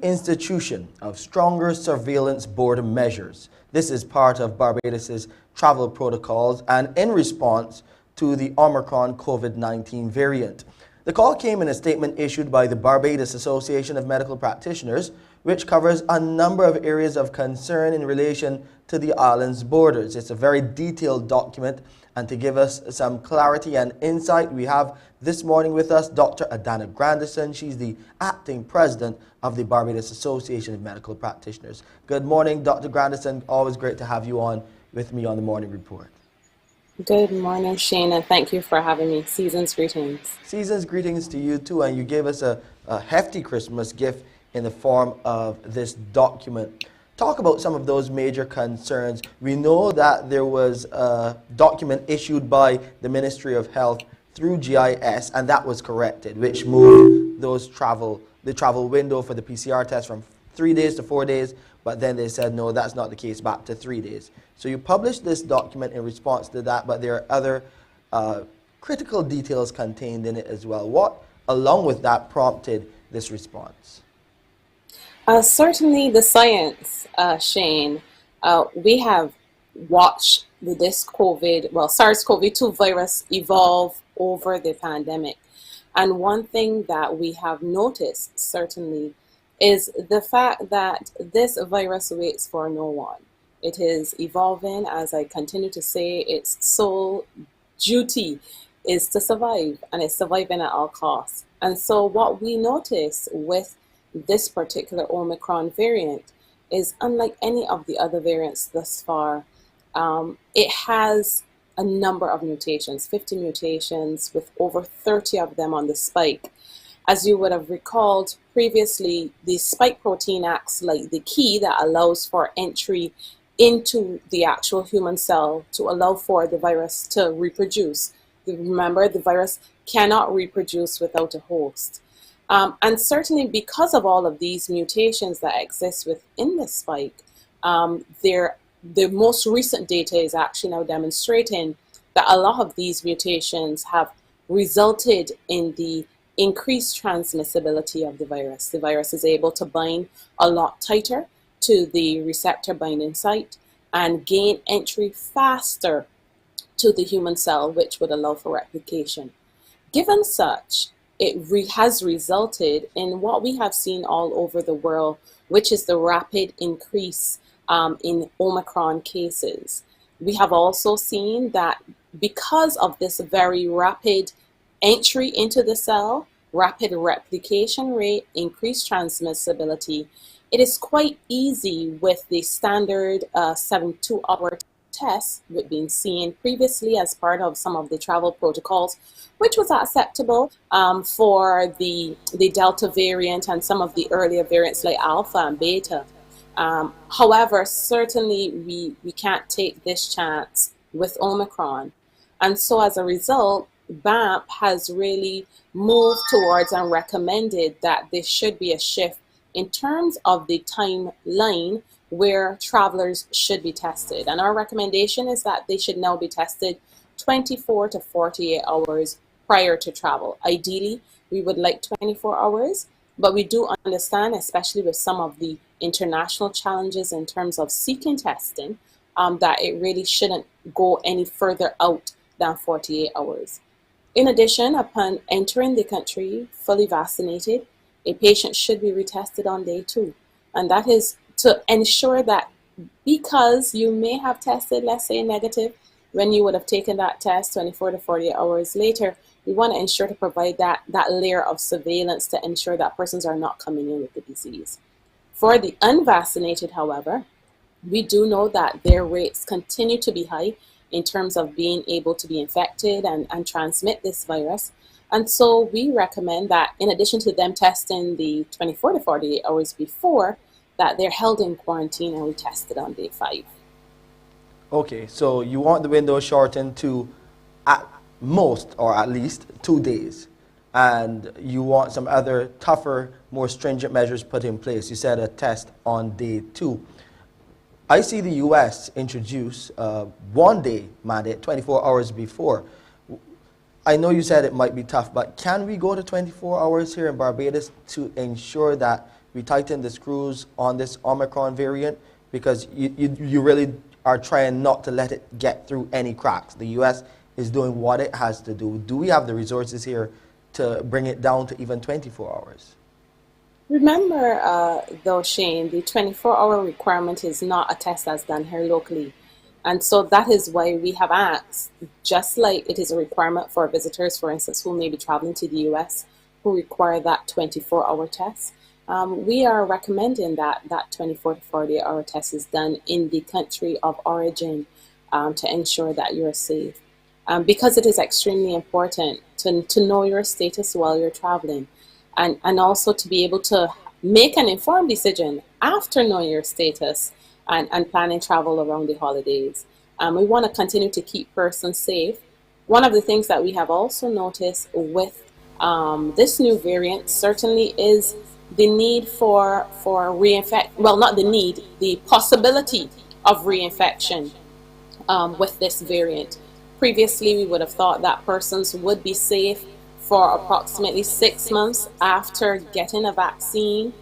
institution of stronger surveillance border measures. This is part of Barbados's travel protocols and in response to the Omicron COVID-19 variant. The call came in a statement issued by the Barbados Association of Medical Practitioners, which covers a number of areas of concern in relation to the island's borders. It's a very detailed document, and to give us some clarity and insight, we have this morning with us Dr. Adana Grandison. She's the acting president of the Barbados Association of Medical Practitioners. Good morning, Dr. Grandison. Always great to have you on with me on the Morning Report. Good morning, Shane, and thank you for having me. Season's greetings. Season's greetings to you too, and you gave us a hefty Christmas gift in the form of this document. Talk about some of those major concerns. We know that there was a document issued by the Ministry of Health through GIS, and that was corrected, which moved the travel window for the PCR test from 3 days to 4 days, but then they said, no, that's not the case, back to 3 days. So you published this document in response to that, but there are other critical details contained in it as well. What, along with that, prompted this response? Certainly the science, Shane. We have watched this SARS-CoV-2 virus evolve over the pandemic. And one thing that we have noticed, certainly, is the fact that this virus waits for no one. It is evolving, as I continue to say, its sole duty is to survive, and it's surviving at all costs. And so what we notice with this particular Omicron variant is, unlike any of the other variants thus far, it has a number of mutations, 50 mutations, with over 30 of them on the spike. As you would have recalled previously, the spike protein acts like the key that allows for entry into the actual human cell to allow for the virus to reproduce. Remember, the virus cannot reproduce without a host. And certainly because of all of these mutations that exist within the spike, the most recent data is actually now demonstrating that a lot of these mutations have resulted in the increased transmissibility of the virus. The virus is able to bind a lot tighter to the receptor binding site and gain entry faster to the human cell, which would allow for replication. Given such, it has resulted in what we have seen all over the world, which is the rapid increase in Omicron cases. We have also seen that because of this very rapid entry into the cell, rapid replication rate, increased transmissibility, it is quite easy with the standard 72-hour test we've been seeing previously as part of some of the travel protocols, which was acceptable for the Delta variant and some of the earlier variants like Alpha and Beta. However, certainly we can't take this chance with Omicron. And so as a result, BAMP has really moved towards and recommended that there should be a shift in terms of the timeline where travelers should be tested. And our recommendation is that they should now be tested 24 to 48 hours prior to travel. Ideally, we would like 24 hours, but we do understand, especially with some of the international challenges in terms of seeking testing, that it really shouldn't go any further out than 48 hours. In addition, upon entering the country fully vaccinated, a patient should be retested on day 2. And that is to ensure that because you may have tested, let's say, negative, when you would have taken that test 24 to 48 hours later, we want to ensure to provide that layer of surveillance to ensure that persons are not coming in with the disease. For the unvaccinated, however, we do know that their rates continue to be high in terms of being able to be infected and transmit this virus. And so we recommend that in addition to them testing the 24 to 48 hours before, that they're held in quarantine and retested on day 5. Okay, so you want the window shortened to at most, or at least, 2 days. And you want some other tougher, more stringent measures put in place. You said a test on day 2. I see the U.S. introduce a 1-day mandate 24 hours before. I know you said it might be tough, but can we go to 24 hours here in Barbados to ensure that we tighten the screws on this Omicron variant because you really are trying not to let it get through any cracks. The U.S. is doing what it has to do. Do we have the resources here to bring it down to even 24 hours? Remember, though, Shane, the 24-hour requirement is not a test that's done here locally. And so that is why we have asked, just like it is a requirement for visitors, for instance, who may be traveling to the US, who require that 24-hour test. We are recommending that 24 to 48-hour test is done in the country of origin to ensure that you're safe. Because it is extremely important to know your status while you're traveling, and also to be able to make an informed decision after knowing your status and planning travel around the holidays. We want to continue to keep persons safe. One of the things that we have also noticed with this new variant certainly is the need for reinfect. Well, not the need, the possibility of reinfection with this variant. Previously, we would have thought that persons would be safe for approximately 6 months after getting a vaccine,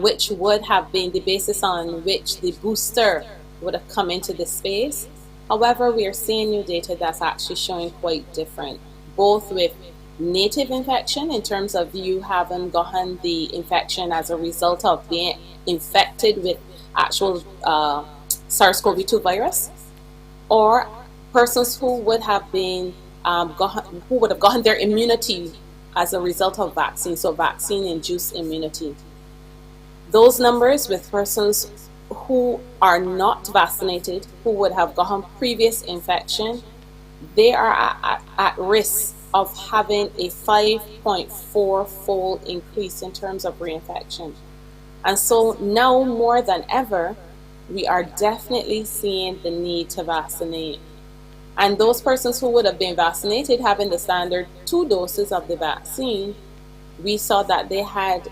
which would have been the basis on which the booster would have come into the space. However, we are seeing new data that's actually showing quite different, both with native infection in terms of you having gotten the infection as a result of being infected with actual SARS-CoV-2 virus, or persons who would have been gotten their immunity as a result of vaccine, so vaccine-induced immunity. Those numbers with persons who are not vaccinated, who would have gotten previous infection, they are at risk of having a 5.4-fold increase in terms of reinfection. And so now more than ever, we are definitely seeing the need to vaccinate. And those persons who would have been vaccinated having the standard 2 doses of the vaccine, we saw that they had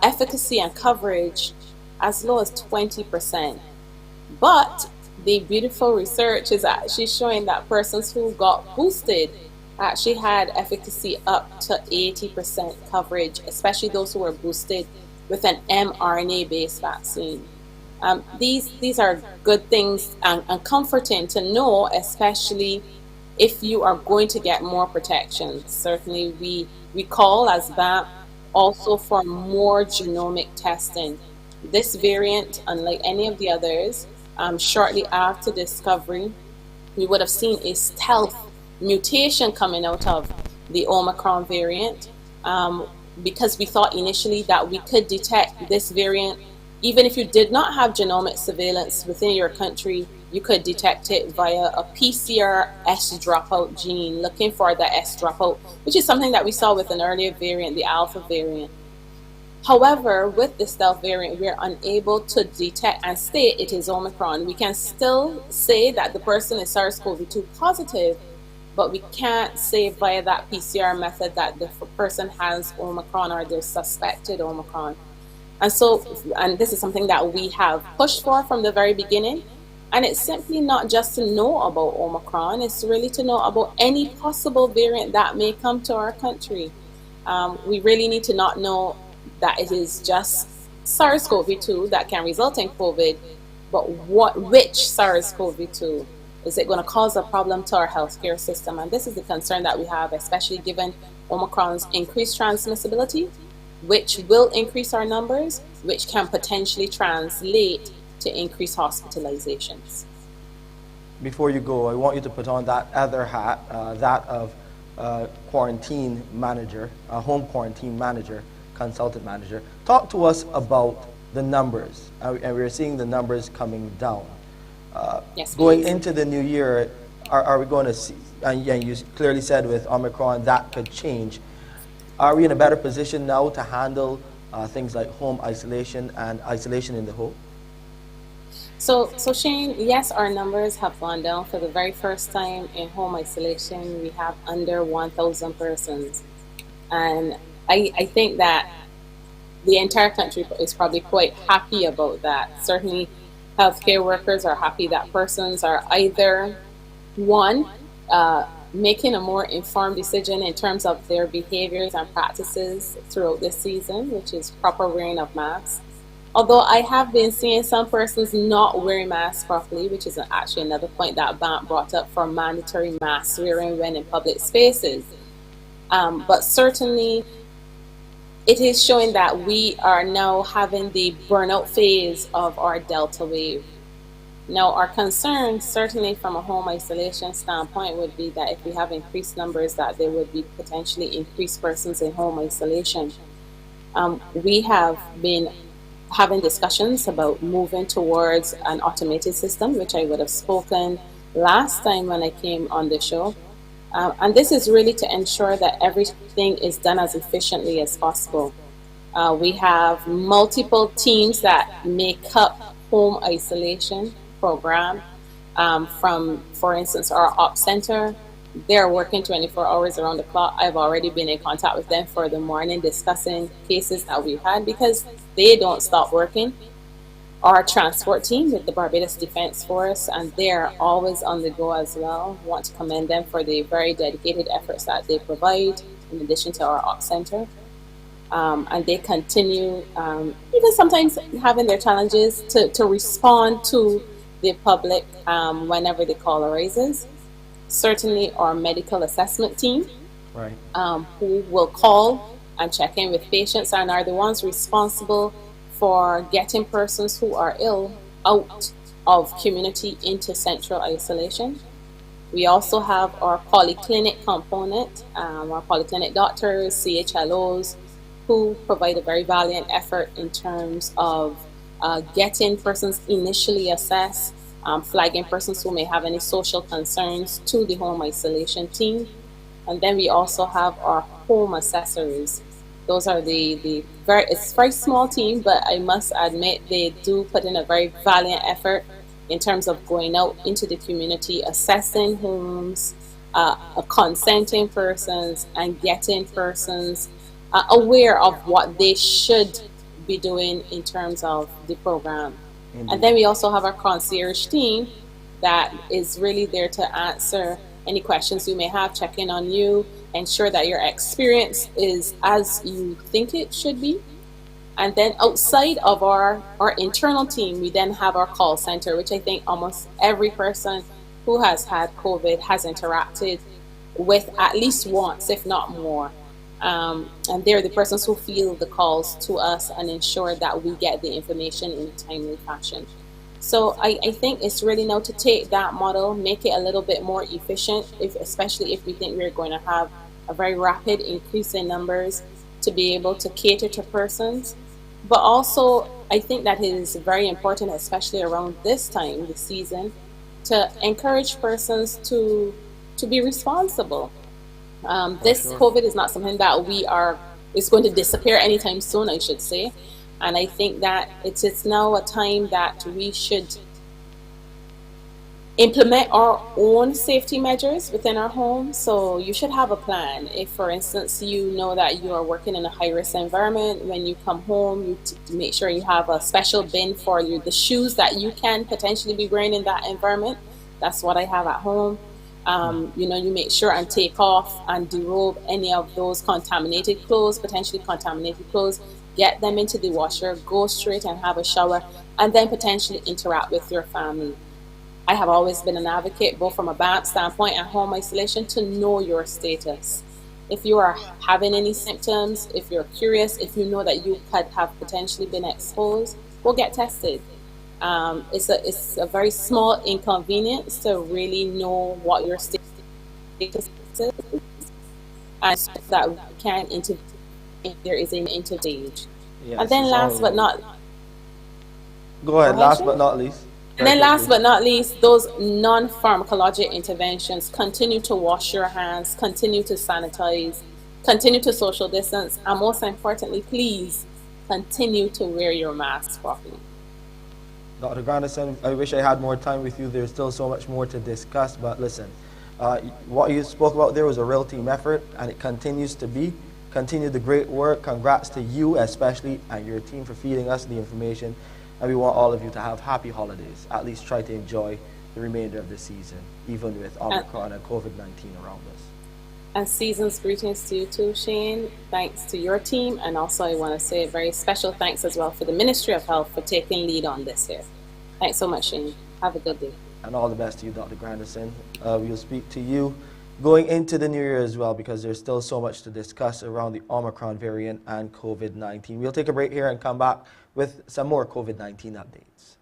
efficacy and coverage as low as 20%. But the beautiful research is actually showing that persons who got boosted actually had efficacy up to 80% coverage, especially those who were boosted with an mRNA-based vaccine. These are good things and comforting to know, especially if you are going to get more protection. Certainly we call as BAP also for more genomic testing. This variant, unlike any of the others, shortly after discovery, we would have seen a stealth mutation coming out of the Omicron variant, because we thought initially that we could detect this variant. Even if you did not have genomic surveillance within your country, you could detect it via a PCR S dropout gene, looking for the S dropout, which is something that we saw with an earlier variant, the Alpha variant. However, with the stealth variant, we're unable to detect and state it is Omicron. We can still say that the person is SARS-CoV-2 positive, but we can't say via that PCR method that the person has Omicron or they're suspected Omicron. And this is something that we have pushed for from the very beginning. And it's simply not just to know about Omicron, it's really to know about any possible variant that may come to our country. We really need to not know that it is just SARS-CoV-2 that can result in COVID, but which SARS-CoV-2? Is it going to cause a problem to our healthcare system? And this is the concern that we have, especially given Omicron's increased transmissibility, which will increase our numbers, which can potentially translate to increased hospitalizations. Before you go, I want you to put on that other hat, that of quarantine manager, home quarantine manager, consultant manager. Talk to us about the numbers, and we're seeing the numbers coming down. Yes, going please. into the new year, are we going to see, and you clearly said with Omicron that could change. Are we in a better position now to handle things like home isolation and isolation in the home? So Shane, yes, our numbers have gone down. For the very first time in home isolation, we have under 1,000 persons. And I think that the entire country is probably quite happy about that. Certainly, healthcare workers are happy that persons are either, one, making a more informed decision in terms of their behaviors and practices throughout this season, which is proper wearing of masks. Although I have been seeing some persons not wearing masks properly, which is actually another point that BAMP brought up for mandatory mask wearing when in public spaces. But certainly it is showing that we are now having the burnout phase of our Delta wave. Now, our concern, certainly from a home isolation standpoint, would be that if we have increased numbers, that there would be potentially increased persons in home isolation. We have been having discussions about moving towards an automated system, which I would have spoken last time when I came on the show. And this is really to ensure that everything is done as efficiently as possible. We have multiple teams that make up home isolation program. From, for instance, our op center, they're working 24 hours around the clock. I've already been in contact with them for the morning discussing cases that we've had because they don't stop working. Our transport team with the Barbados Defense Force, and they're always on the go as well. I want to commend them for the very dedicated efforts that they provide in addition to our op center. And they continue, even sometimes having their challenges, to respond to the public whenever the call arises. Certainly our medical assessment team, Right. who will call and check in with patients and are the ones responsible for getting persons who are ill out of community into central isolation. We also have our polyclinic component, our polyclinic doctors, CHLOs, who provide a very valiant effort in terms of getting persons initially assessed, flagging persons who may have any social concerns to the home isolation team. And then we also have our home assessors. Those are it's a very small team, but I must admit they do put in a very valiant effort in terms of going out into the community, assessing homes, consenting persons, and getting persons aware of what they should be doing in terms of the program. Indeed. And then we also have our concierge team that is really there to answer any questions you may have, check in on you, ensure that your experience is as you think it should be. And then outside of our internal team, we then have our call center, which I think almost every person who has had COVID has interacted with at least once, if not more. And they're the persons who field the calls to us and ensure that we get the information in a timely fashion. So I think it's really now to take that model, make it a little bit more efficient, especially if we think we're going to have a very rapid increase in numbers, to be able to cater to persons. But also, I think that it is very important, especially around this time, the season, to encourage persons to be responsible. This sure. COVID is not something that is going to disappear anytime soon, I should say. And I think that it's now a time that we should implement our own safety measures within our home. So you should have a plan. If, for instance, you know that you are working in a high-risk environment, when you come home, you make sure you have a special bin for the shoes that you can potentially be wearing in that environment. That's what I have at home. You make sure and take off and derobe any of those contaminated clothes, potentially contaminated clothes, get them into the washer, go straight and have a shower, and then potentially interact with your family. I have always been an advocate, both from a BAMP standpoint and home isolation, to know your status. If you are having any symptoms, if you're curious, if you know that you could have potentially been exposed, go get tested. It's a very small inconvenience to really know what your status is, and so that we can intervene if there is an interstage. Yes, And then it's last all- but not Go ahead. Go ahead, Last Shay. but not least. And then last but not least, those non-pharmacologic interventions. Continue to wash your hands, continue to sanitize, continue to social distance, and most importantly, please continue to wear your mask properly. Dr. Grandison, I wish I had more time with you. There's still so much more to discuss, but listen, what you spoke about there was a real team effort, and it continues to be. Continue the great work. Congrats to you especially and your team for feeding us the information, and we want all of you to have happy holidays. At least try to enjoy the remainder of the season, even with Omicron and COVID-19 around us. And season's greetings to you too, Shane. Thanks to your team, and also I want to say a very special thanks as well for the Ministry of Health for taking lead on this here. Thanks so much, Shane. Have a good day. And all the best to you, Dr. Granderson. We'll speak to you going into the new year as well, because there's still so much to discuss around the Omicron variant and COVID-19. We'll take a break here and come back with some more COVID-19 updates.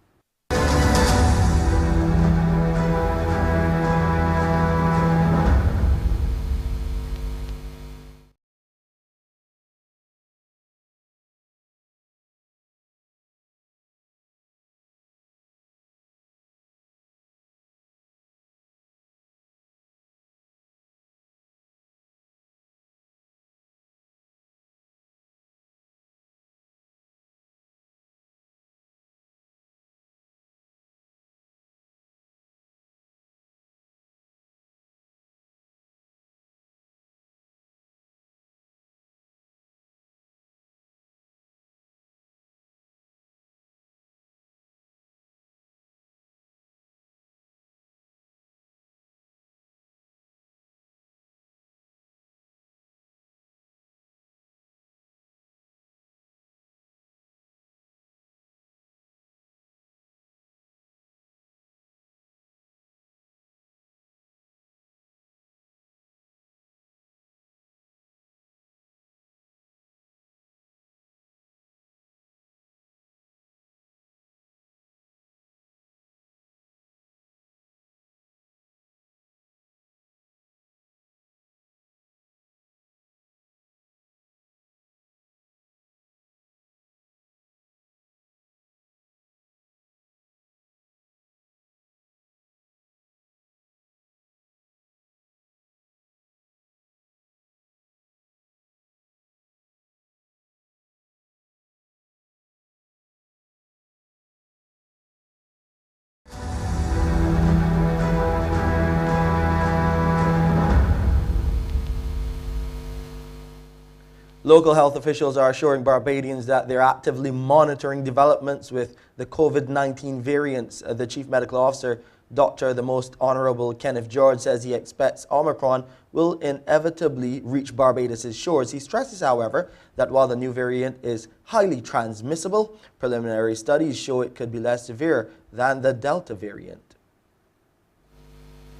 Local health officials are assuring Barbadians that they're actively monitoring developments with the COVID-19 variants. The Chief Medical Officer, Dr. the Most Honorable Kenneth George, says he expects Omicron will inevitably reach Barbados' shores. He stresses, however, that while the new variant is highly transmissible, preliminary studies show it could be less severe than the Delta variant.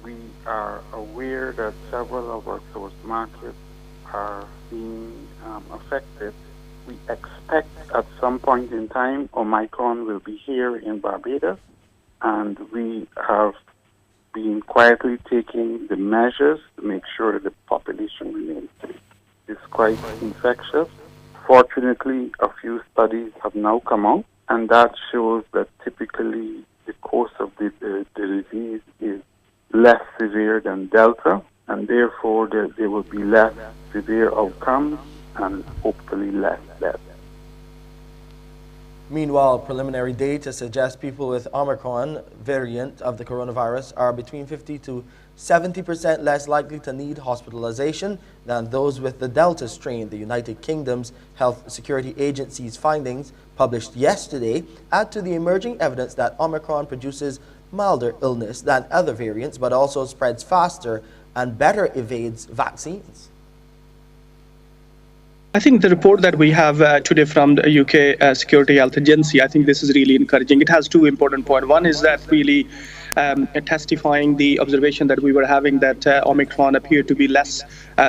We are aware that several of our source markets are being affected. We expect at some point in time Omicron will be here in Barbados, and we have been quietly taking the measures to make sure that the population remains safe. It's quite infectious. Fortunately, a few studies have now come out, and that shows that typically the course of the disease is less severe than Delta, and therefore there will be less severe outcomes and hopefully less death. Meanwhile, preliminary data suggests people with Omicron variant of the coronavirus are between 50 to 70% less likely to need hospitalization than those with the Delta strain. The United Kingdom's Health Security Agency's findings, published yesterday, add to the emerging evidence that Omicron produces milder illness than other variants, but also spreads faster and better evades vaccines. I think the report that we have today from the UK Security Health Agency, I think this is really encouraging. It has two important points. One is that really testifying the observation that we were having that Omicron appeared to be less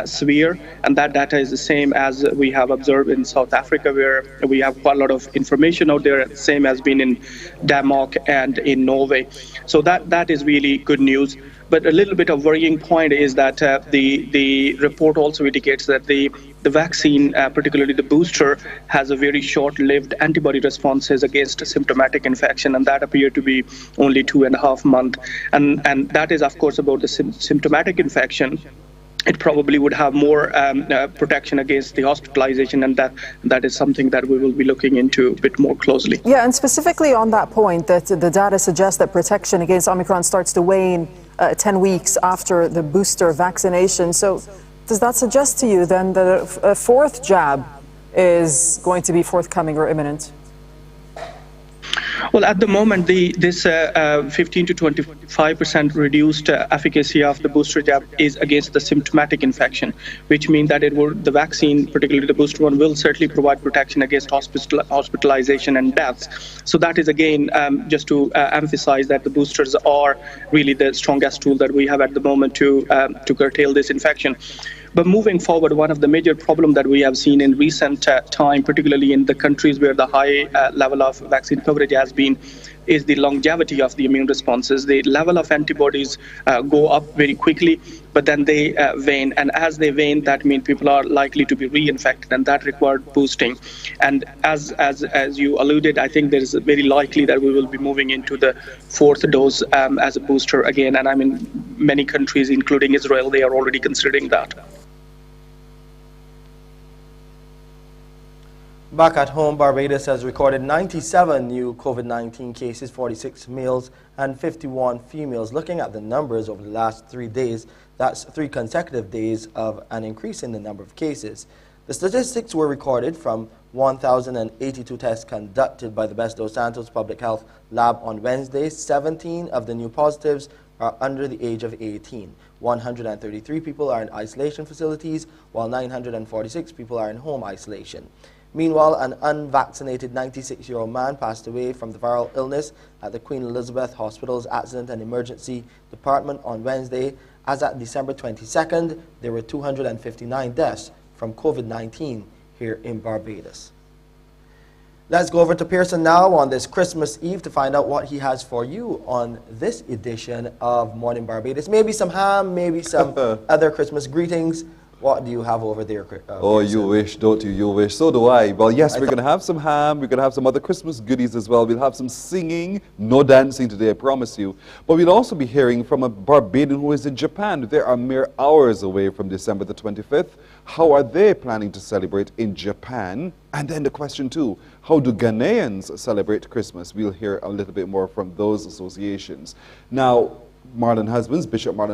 severe, and that data is the same as we have observed in South Africa, where we have quite a lot of information out there, same as been in Denmark and in Norway. So that is really good news. But a little bit of worrying point is that the report also indicates that the vaccine, particularly the booster, has a very short-lived antibody responses against symptomatic infection, and that appeared to be only 2.5 months. And that is, of course, about the symptomatic infection. It probably would have more protection against the hospitalization, and that is something that we will be looking into a bit more closely. Yeah, and specifically on that point, that the data suggests that protection against Omicron starts to wane 10 weeks after the booster vaccination. So does that suggest to you then that a fourth jab is going to be forthcoming or imminent? Well, at the moment, this 15 to 25% reduced efficacy of the booster jab is against the symptomatic infection, which means that the vaccine, particularly the booster one, will certainly provide protection against hospitalization and deaths. So that is, again, just to emphasize that the boosters are really the strongest tool that we have at the moment to curtail this infection. But moving forward, one of the major problems that we have seen in recent time, particularly in the countries where the high level of vaccine coverage has been, is the longevity of the immune responses. The level of antibodies go up very quickly, but then they wane. And as they wane, that means people are likely to be reinfected, and that required boosting. And as you alluded, I think there is very likely that we will be moving into the fourth dose as a booster again. And I mean, many countries, including Israel, they are already considering that. Back at home, Barbados has recorded 97 new COVID-19 cases, 46 males and 51 females. Looking at the numbers over the last 3 days, that's 3 consecutive days of an increase in the number of cases. The statistics were recorded from 1,082 tests conducted by the Best dos Santos Public Health Lab on Wednesday. 17 of the new positives are under the age of 18. 133 people are in isolation facilities, while 946 people are in home isolation. Meanwhile, an unvaccinated 96-year-old man passed away from the viral illness at the Queen Elizabeth Hospital's Accident and Emergency Department on Wednesday. As at December 22nd, there were 259 deaths from COVID-19 here in Barbados. Let's go over to Pearson now on this Christmas Eve to find out what he has for you on this edition of Mornin Barbados. Maybe some ham, maybe some other Christmas greetings. What do you have over there, oh, you wish, don't you? You wish. So do I. Well, yes, we're going to have some ham. We're going to have some other Christmas goodies as well. We'll have some singing. No dancing today, I promise you. But we'll also be hearing from a Barbadian who is in Japan. They are mere hours away from December the 25th. How are they planning to celebrate in Japan? And then the question too, how do Ghanaians celebrate Christmas? We'll hear a little bit more from those associations. Now, Bishop Marlon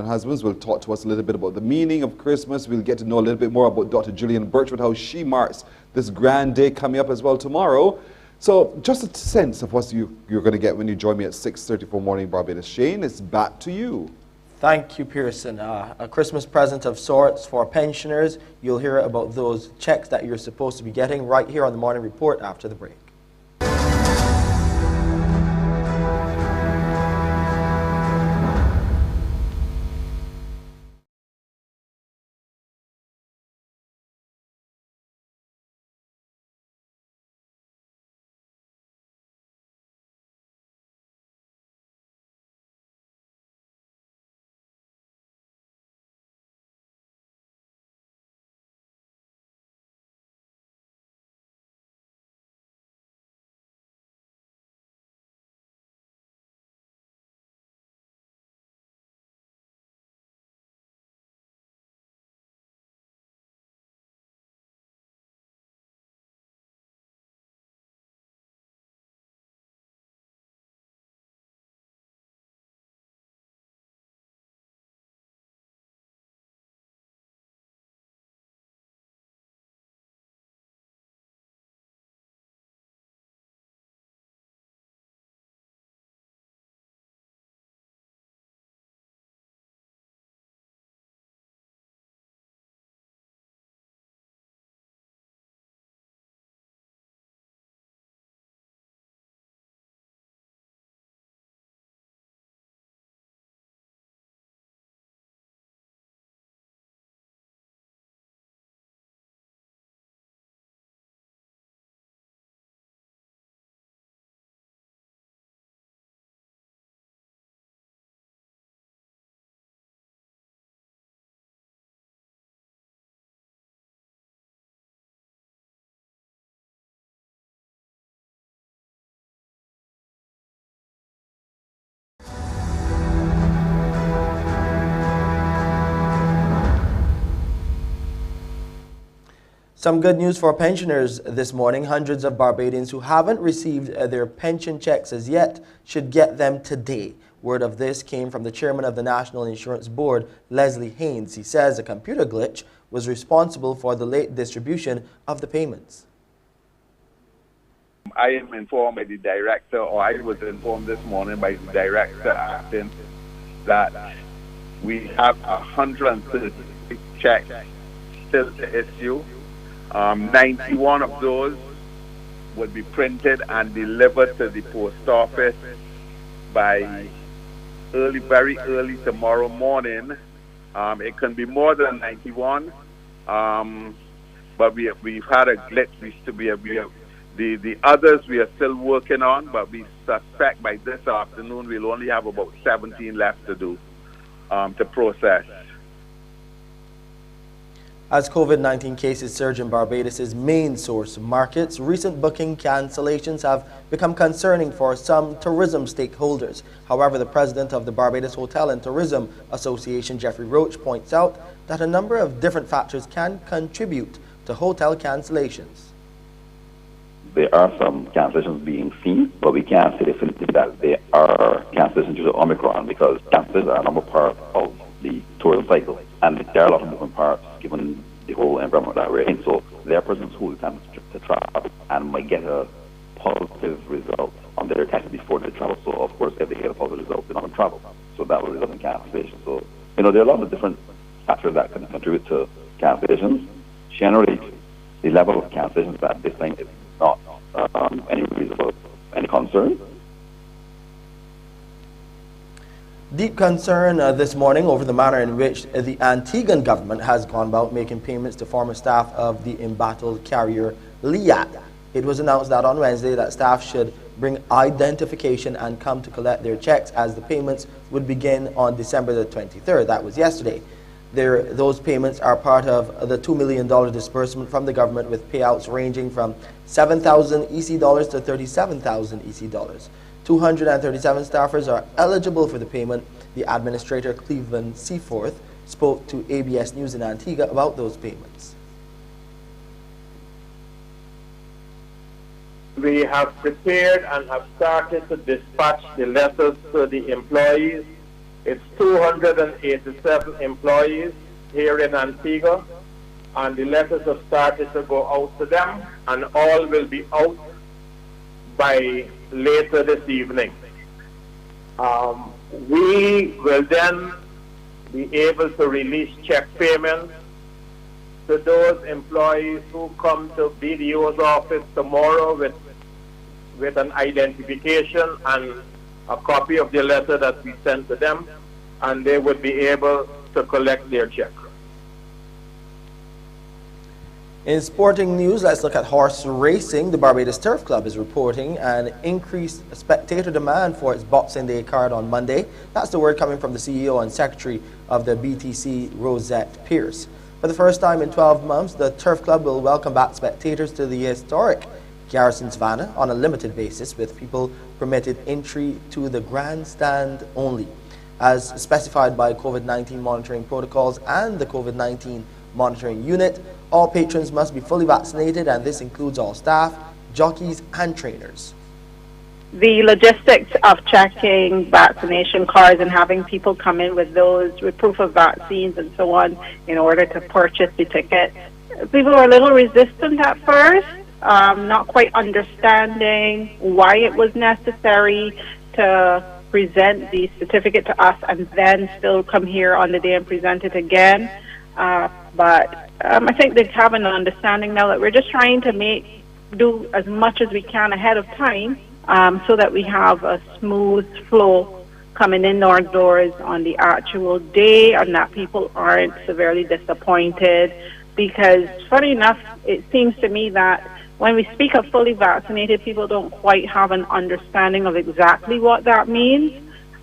Husbands will talk to us a little bit about the meaning of Christmas. We'll get to know a little bit more about Dr. Gillian Birchwood, how she marks this grand day coming up as well tomorrow. So just a sense of what you're going to get when you join me at 6:30 for Morning Barbados. Shane, it's back to you. Thank you, Pearson. A Christmas present of sorts for pensioners. You'll hear about those checks that you're supposed to be getting right here on the Morning Report after the break. Some good news for pensioners this morning. Hundreds of Barbadians who haven't received their pension checks as yet should get them today. Word of this came from the chairman of the National Insurance Board, Leslie Haynes. He says a computer glitch was responsible for the late distribution of the payments. I am informed by the director, or I was informed this morning by the director acting, that we have 136 checks still to issue. 91 of those would be printed and delivered to the post office by very early tomorrow morning. It can be more than 91, but we've had a glitch. The others we are still working on, but we suspect by this afternoon we'll only have about 17 left to do, to process. As COVID-19 cases surge in Barbados' main source markets, recent booking cancellations have become concerning for some tourism stakeholders. However, the president of the Barbados Hotel and Tourism Association, Jeffrey Roach, points out that a number of different factors can contribute to hotel cancellations. There are some cancellations being seen, but we can't say definitively that there are cancellations due to Omicron, because cancellations are a normal part of the tourism cycle, and there are a lot of moving parts given the whole environment that we're in. So there are persons who plan to travel and might get a positive result on their test before they travel. So of course, if they get a positive result, they're not going to travel. So that will result in cancellation. So there are a lot of different factors that can contribute to cancellations. Generally, the level of cancellations at this time is not any reason for any concern. Deep concern this morning over the manner in which the Antiguan government has gone about making payments to former staff of the embattled carrier LIAT. It was announced that on Wednesday that staff should bring identification and come to collect their checks, as the payments would begin on December the 23rd. That was yesterday. Those payments are part of the $2 million disbursement from the government, with payouts ranging from 7,000 EC dollars to 37,000 EC dollars. 237 staffers are eligible for the payment. The administrator, Cleveland Seaforth, spoke to ABS News in Antigua about those payments. We have prepared and have started to dispatch the letters to the employees. It's 287 employees here in Antigua, and the letters have started to go out to them, and all will be out by later this evening. We will then be able to release check payments to those employees who come to BDO's office tomorrow with an identification and a copy of the letter that we sent to them, and they would be able to collect their check. In sporting news, let's look at horse racing. The Barbados Turf Club is reporting an increased spectator demand for its Boxing Day card on Monday. That's the word coming from the CEO and Secretary of the BTC, Rosette Pierce. For the first time in 12 months, the Turf Club will welcome back spectators to the historic Garrison Savannah on a limited basis, with people permitted entry to the grandstand only. As specified by COVID-19 monitoring protocols and the COVID-19 monitoring unit, all patrons must be fully vaccinated, and this includes all staff, jockeys and trainers. The logistics of checking vaccination cards and having people come in with those, with proof of vaccines and so on, in order to purchase the ticket. People were a little resistant at first, not quite understanding why it was necessary to present the certificate to us and then still come here on the day and present it again. But I think they have an understanding now that we're just trying to do as much as we can ahead of time, so that we have a smooth flow coming in our doors on the actual day, and that people aren't severely disappointed. Because funny enough, it seems to me that when we speak of fully vaccinated, people don't quite have an understanding of exactly what that means,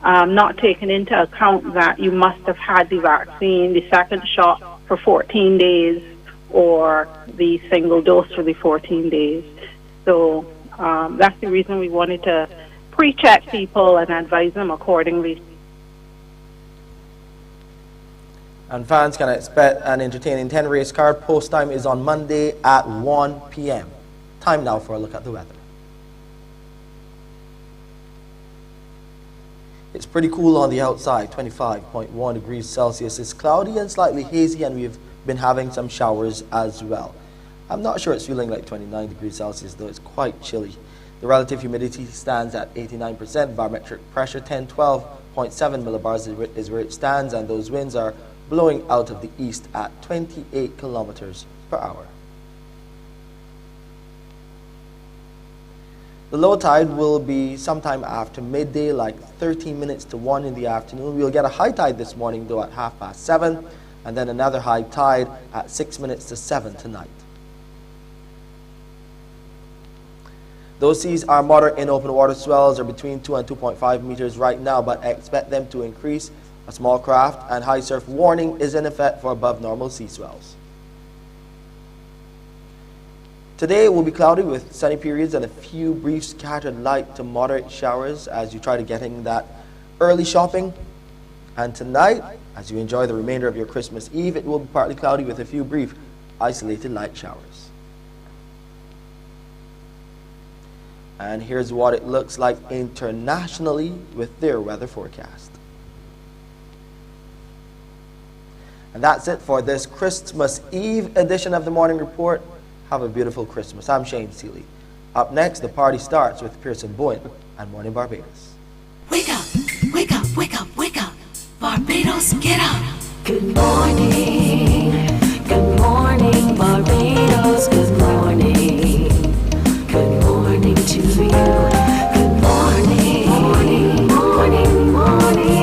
not taking into account that you must have had the vaccine, the second shot, for 14 days, or the single dose for the 14 days. So that's the reason we wanted to pre-check people and advise them accordingly. And fans can expect an entertaining 10 race card. Post time is on Monday at 1 p.m. Time now for a look at the weather. It's pretty cool on the outside, 25.1 degrees Celsius. It's cloudy and slightly hazy, and we've been having some showers as well. I'm not sure it's feeling like 29 degrees Celsius, though it's quite chilly. The relative humidity stands at 89%, barometric pressure 1012.7 millibars is where it stands, and those winds are blowing out of the east at 28 kilometers per hour. The low tide will be sometime after midday, like 13 minutes to 1 in the afternoon. We'll get a high tide this morning, though, at 7:30, and then another high tide at 6 minutes to 7 tonight. Those seas are moderate in open water. Swells are between 2 and 2.5 meters right now, but expect them to increase. A small craft and high surf warning is in effect for above normal sea swells. Today will be cloudy with sunny periods and a few brief scattered light to moderate showers as you try to get in that early shopping. And tonight, as you enjoy the remainder of your Christmas Eve, it will be partly cloudy with a few brief isolated light showers. And here's what it looks like internationally with their weather forecast. And that's it for this Christmas Eve edition of the Morning Report. Have a beautiful Christmas. I'm Shane Seeley. Up next, the party starts with Pearson Bowen and Mornin Barbados. Wake up, wake up, wake up, wake up. Barbados, get up. Good morning, Barbados, good morning. Good morning to you. Good morning, morning, morning, morning.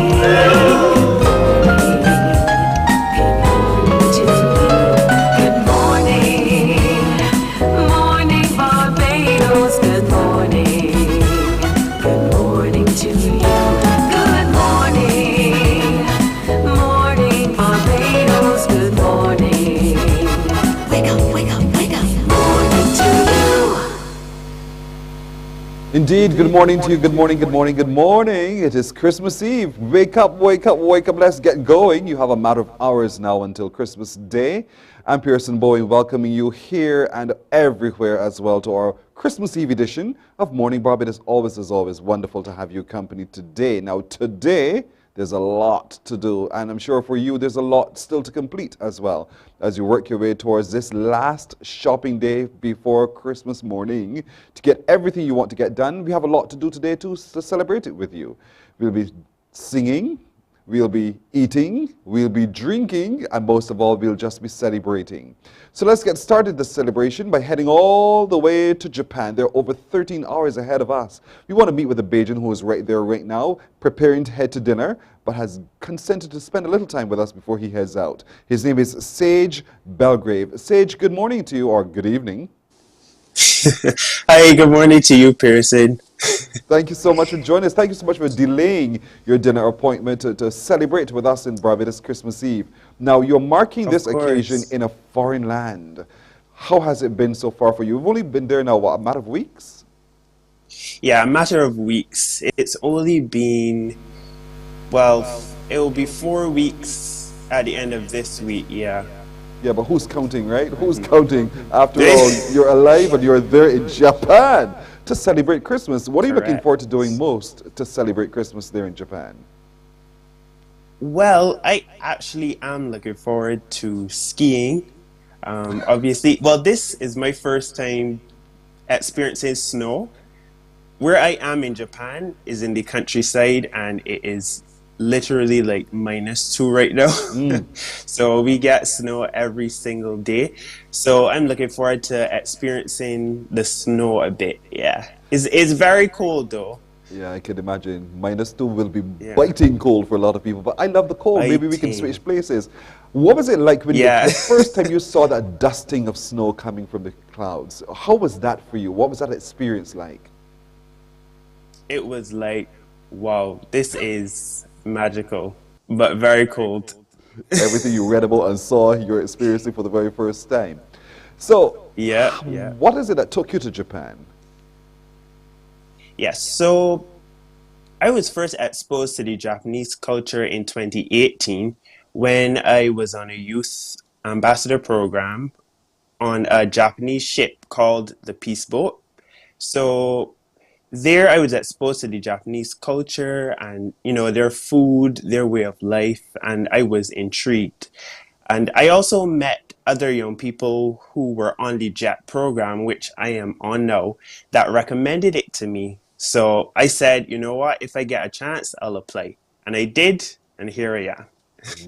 Indeed, good morning to you. Good morning, good morning, good morning. It is Christmas Eve. Wake up, wake up, wake up. Let's get going. You have a matter of hours now until Christmas Day. I'm Pearson Bowen, welcoming you here and everywhere as well to our Christmas Eve edition of Morning Barbados. Always, as always, wonderful to have you company today. Now, today, there's a lot to do, and I'm sure for you, there's a lot still to complete as well as you work your way towards this last shopping day before Christmas morning to get everything you want to get done. We have a lot to do today to celebrate it with you. We'll be singing, we'll be eating, we'll be drinking, and most of all, we'll just be celebrating. So let's get started the celebration by heading all the way to Japan. They're over 13 hours ahead of us. We want to meet with a Bajan who is right there right now, preparing to head to dinner, but has consented to spend a little time with us before he heads out. His name is Sage Belgrave. Sage, good morning to you, or good evening. Hi, good morning to you, Pearson. Thank you so much for joining us. Thank you so much for delaying your dinner appointment to celebrate with us in Barbados Christmas Eve. Now, you're marking this occasion in a foreign land. How has it been so far for you? You've only been there now, what, a matter of weeks? Yeah, a matter of weeks. It's only been, well, it will be 4 weeks at the end of this week, yeah. Yeah, but who's counting, right? Who's counting? After all, you're alive and you're there in Japan to celebrate Christmas. What are you looking forward to doing most to celebrate Christmas there in Japan? Well, I actually am looking forward to skiing. Obviously, well, this is my first time experiencing snow. Where I am in Japan is in the countryside, and it is literally like -2 right now. So we get snow every single day. So I'm looking forward to experiencing the snow a bit. Yeah, it's very cold though. Yeah, I can imagine. -2 will be biting cold for a lot of people, but I love the cold. Maybe we can switch places. What was it like when the first time you saw that dusting of snow coming from the clouds? How was that for you? What was that experience like? It was like, wow, this is magical, but very cold. Everything you read about and saw, you're experiencing for the very first time. So, what is it that took you to Japan? Yes, so I was first exposed to the Japanese culture in 2018 when I was on a youth ambassador program on a Japanese ship called the Peace Boat. So there I was exposed to the Japanese culture and, you know, their food, their way of life, and I was intrigued. And I also met other young people who were on the JET program, which I am on now, that recommended it to me. So I said, you know what, if I get a chance, I'll apply. And I did, and here I am.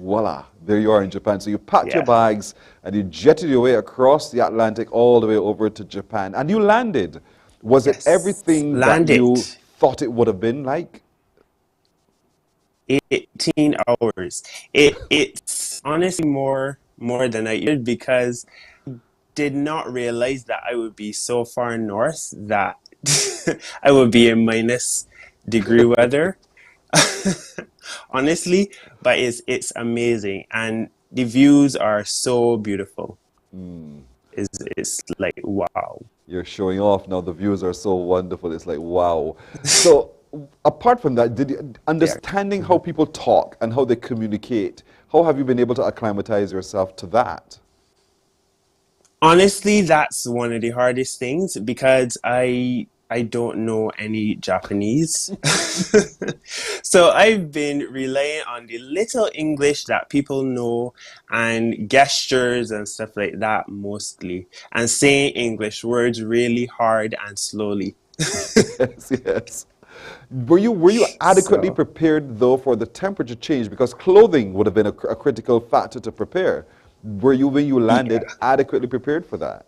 Voila, there you are in Japan. So you packed your Yeah. bags and you jetted your way across the Atlantic all the way over to Japan. And you landed. Was it Yes, everything that landed. you thought it would have been like? 18 hours. It's honestly more than I did, because I did not realize that I would be so far north that I would be in -degree weather. Honestly, but it's amazing, and the views are so beautiful. It's like wow. You're showing off now. The views are so wonderful. It's like, wow. So apart from that, understanding how people talk and how they communicate, how have you been able to acclimatize yourself to that? Honestly, that's one of the hardest things, because I don't know any Japanese. So I've been relying on the little English that people know and gestures and stuff like that mostly, and saying English words really hard and slowly. Yes, yes. Were you adequately prepared though for the temperature change? Because clothing would have been a critical factor to prepare. Were you, when you landed, adequately prepared for that?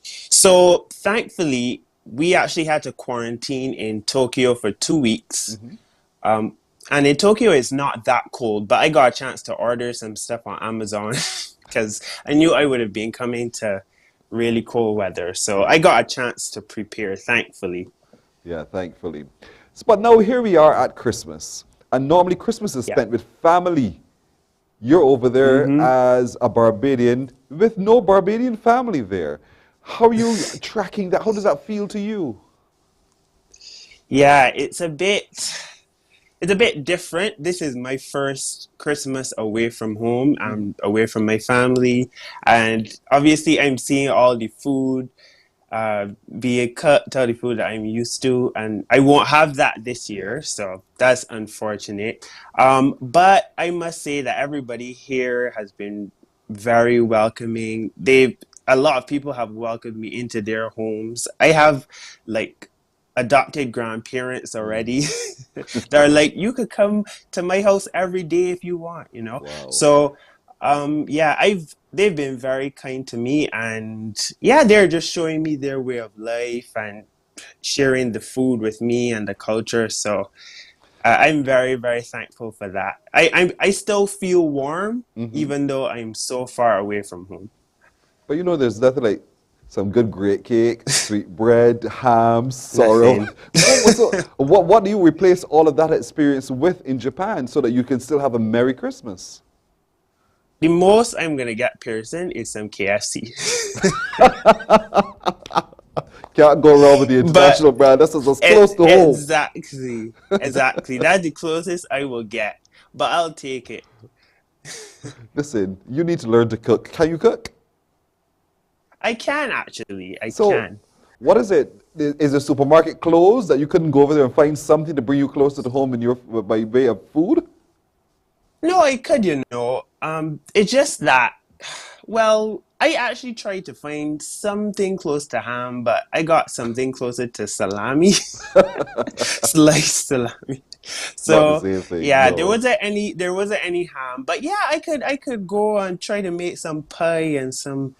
So thankfully, we actually had to quarantine in Tokyo for 2 weeks. And in Tokyo, it's not that cold, but I got a chance to order some stuff on Amazon because I knew I would have been coming to really cold weather. So I got a chance to prepare, thankfully. Yeah, thankfully. But now here we are at Christmas. And normally Christmas is spent with family. You're over there as a Barbadian with no Barbadian family there. How are you tracking that? How does that feel to you? Yeah, it's a bit different. This is my first Christmas away from home. I'm away from my family, and obviously I'm seeing all the food be cut to all the food that I'm used to, and I won't have that this year, so that's unfortunate. But I must say that everybody here has been very welcoming. A lot of people have welcomed me into their homes. I have like adopted grandparents already. They're like, you could come to my house every day if you want, you know. Wow. So yeah, they've been very kind to me, and yeah, they're just showing me their way of life and sharing the food with me and the culture. So I'm very, very thankful for that. I still feel warm even though I'm so far away from home. But you know, there's nothing like some good great cake, sweet bread, ham, sorrel. What do you replace all of that experience with in Japan so that you can still have a Merry Christmas? The most I'm going to get, Pearson, is some KFC. Can't go wrong with the international brand. That's as close to home. Exactly. That's the closest I will get. But I'll take it. Listen, you need to learn to cook. Can you cook? I can, actually. I So, can. what is it? Is the supermarket closed that you couldn't go over there and find something to bring you closer to home by way of food? No, I could, you know. It's just that, well, I actually tried to find something close to ham, but I got something closer to salami, sliced salami. So Not the same thing, yeah, no. there wasn't any ham, but yeah, I could go and try to make some pie and some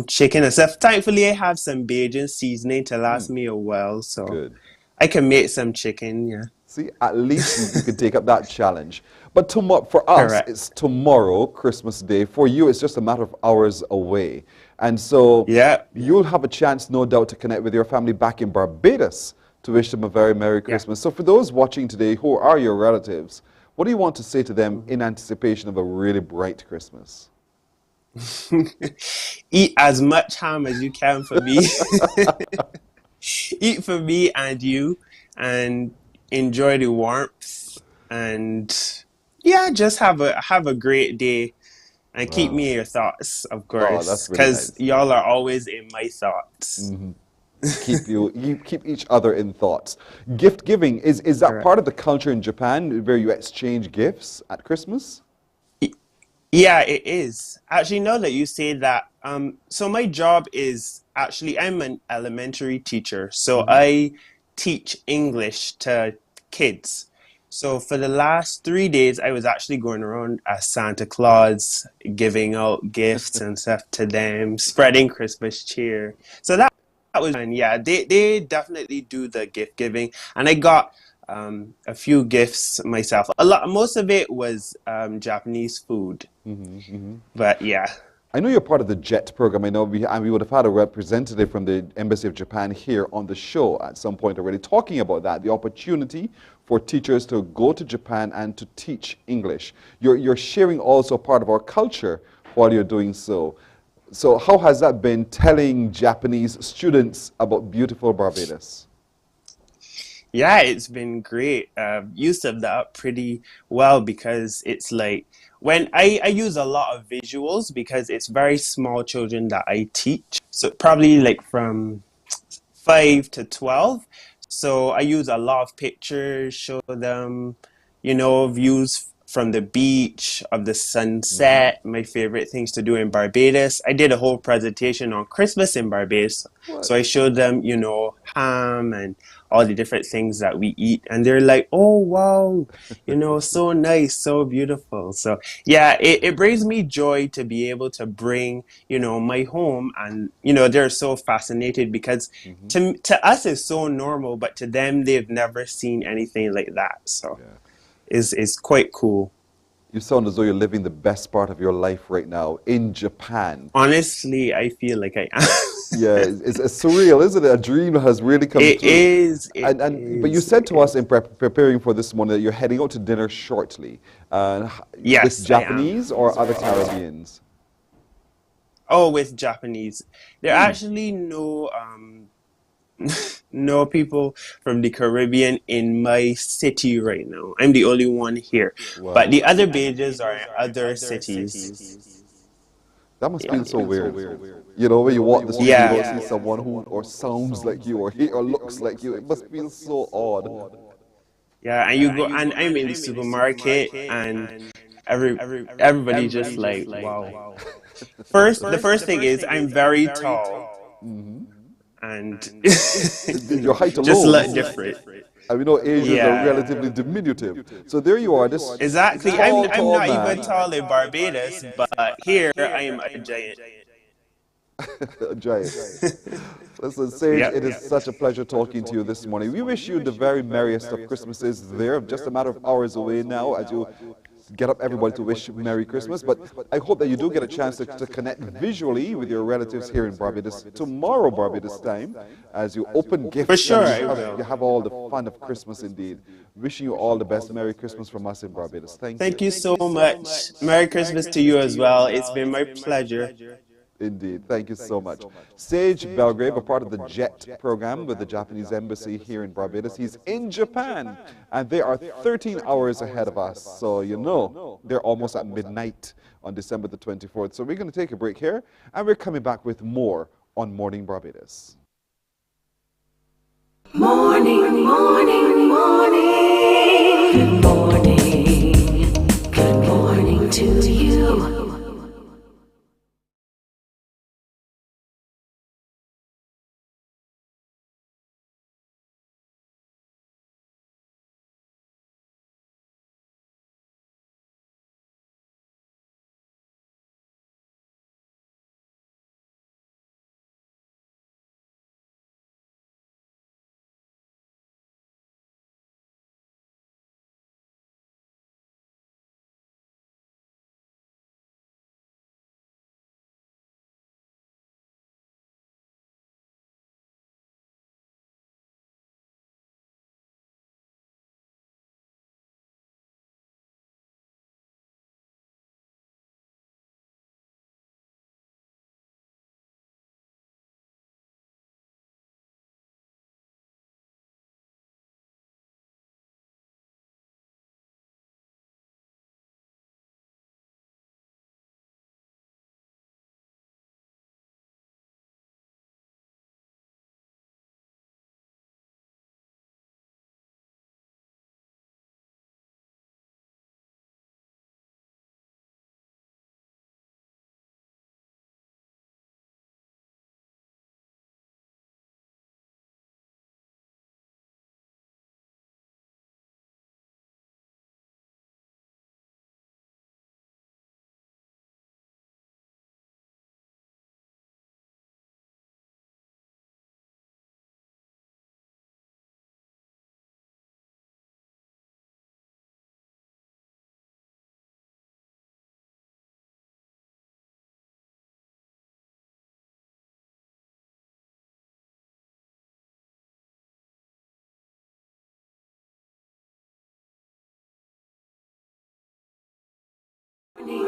chicken and stuff. Thankfully, I have some Bajan seasoning to last me a while, so Good. I can make some chicken. Yeah. See, at least you can take up that challenge. But for us, Correct. it's tomorrow, Christmas Day. For you, it's just a matter of hours away. And so you'll have a chance, no doubt, to connect with your family back in Barbados to wish them a very Merry Christmas. So for those watching today who are your relatives, what do you want to say to them in anticipation of a really bright Christmas? Eat as much ham as you can for me. Eat for me and you, and enjoy the warmth, and yeah, just have a great day, and keep me in your thoughts, of course, that's really because nice. y'all are always in my thoughts. You keep each other in thoughts. Gift giving, is that part of the culture in Japan where you exchange gifts at Christmas? Yeah, it is. Actually, now that you say that, so my job is actually, I'm an elementary teacher. So I teach English to kids. So for the last 3 days, I was actually going around as Santa Claus, giving out gifts and stuff to them, spreading Christmas cheer. So that was fun. Yeah, they definitely do the gift giving. And I got a few gifts myself. Most of it was Japanese food. But yeah. I know you're part of the JET program. I know we would have had a representative from the Embassy of Japan here on the show at some point already talking about that, the opportunity for teachers to go to Japan and to teach English. You're sharing also part of our culture while you're doing so. So how has that been, telling Japanese students about beautiful Barbados? Yeah, it's been great. You summed that up pretty well because it's like when I use a lot of visuals because it's very small children that I teach. So probably like from 5 to 12. So I use a lot of pictures, show them, views from the beach, of the sunset, my favorite things to do in Barbados. I did a whole presentation on Christmas in Barbados. What? So I showed them, ham and all the different things that we eat. And they're like, oh, wow, so nice, so beautiful. So yeah, it brings me joy to be able to bring, my home. And, they're so fascinated because to us it's so normal, but to them, they've never seen anything like that. So it's quite cool. You sound as though you're living the best part of your life right now in Japan. Honestly, I feel like I am. Yeah, it's surreal, isn't it? A dream has really come It true. is. But you said to us in preparing for this morning that you're heading out to dinner shortly. Yes, with Japanese or other Caribbeans? Oh, with Japanese. There are actually no people from the Caribbean in my city right now. I'm the only one here. Wow. But the other pages are in other cities. That must feel so weird. When you walk the street, you don't see someone who or sounds like you or looks like you. It must feel so odd. Yeah, and you go, and I'm in the supermarket, and everybody just like, wow. The first thing is I'm very tall, and your height alone just look different. And we know Asians are relatively diminutive. So there you are. Exactly. Tall, I'm not man. even tall in Barbados, but here I am a giant. A giant. Listen, Sage, it is such a pleasure talking to you this morning. We wish you the very merriest of Christmases. They're just a matter of hours away now as you get up everybody to wish Merry Christmas. But I hope that you do get a chance to connect visually with your relatives here in Barbados tomorrow, Barbados time, as you open gifts. For sure. You have all the fun of Christmas indeed. Wishing you all the best. Merry Christmas from us in Barbados. Thank you so much. Merry Christmas to you as well. It's been my pleasure. Indeed. Thank you so much. Sage Belgrave, a part of the JET program with the Japanese Embassy here in Barbados. He's in Japan, and they are 13 hours ahead of us. So, they're almost at midnight on December the 24th. So we're going to take a break here, and we're coming back with more on Morning Barbados. Morning, morning, morning. Good morning. Good morning to you.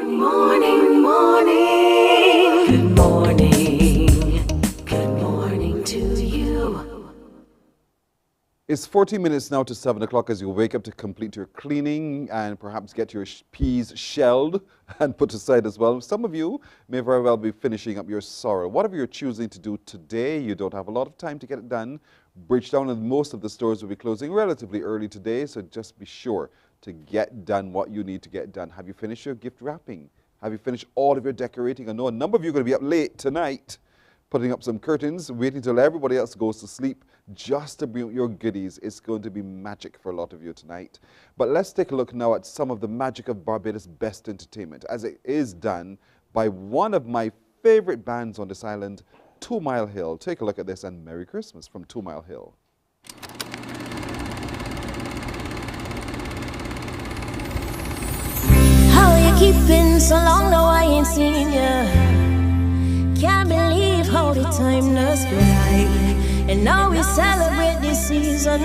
morning, morning. Good morning. Good morning to you. It's 40 minutes now to 7 o'clock as you wake up to complete your cleaning and perhaps get your peas shelled and put aside as well. Some of you may very well be finishing up your sorrel. Whatever you're choosing to do today, you don't have a lot of time to get it done. Bridgetown and most of the stores will be closing relatively early today, so just be sure to get done what you need to get done. Have you finished your gift wrapping? Have you finished all of your decorating? I know a number of you are going to be up late tonight, putting up some curtains, waiting till everybody else goes to sleep just to bring your goodies. It's going to be magic for a lot of you tonight. But let's take a look now at some of the magic of Barbados' best entertainment, as it is done by one of my favorite bands on this island, 2 Mile Hill. Take a look at this, and Merry Christmas from 2 Mile Hill. How you keeping so long? No, I ain't seen ya. Can't believe how the time does fly, and now we celebrate this season.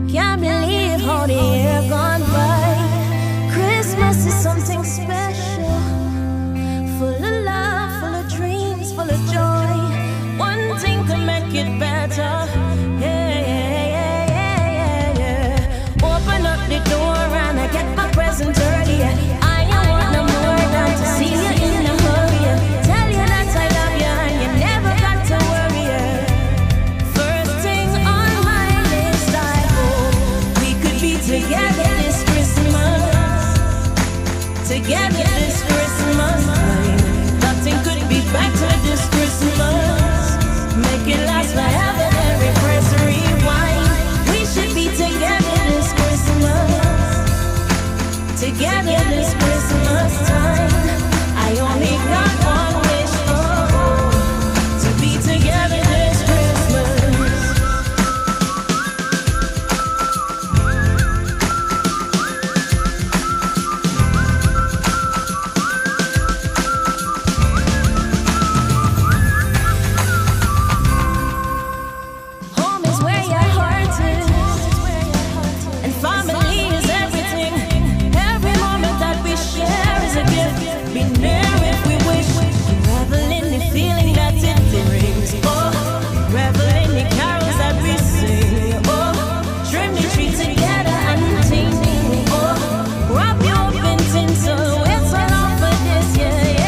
Can't believe how the year gone by. Christmas is something special, full of love, full of dreams, full of joy. One thing to make it better. Yeah. Open up the door and I get my present early. I don't want no more than to see you in a hurry. Tell you that I love you and you never got to worry. First thing on my list, I hope we could be together this Christmas. Together this Christmas time. Nothing could be better this Christmas. Make it last forever, every press rewind. We should be together this Christmas. Together this Christmas time. I only got one wish, to be together this Christmas. Home is where your heart is, and family is everything. Every moment that we share is a gift. Be near if we wish. Revel in the feeling that it brings. Oh, revel in the carols that we sing. Oh, trim the tree together and ting. Oh, wrap you up in tinsel. It's all off for this, yeah.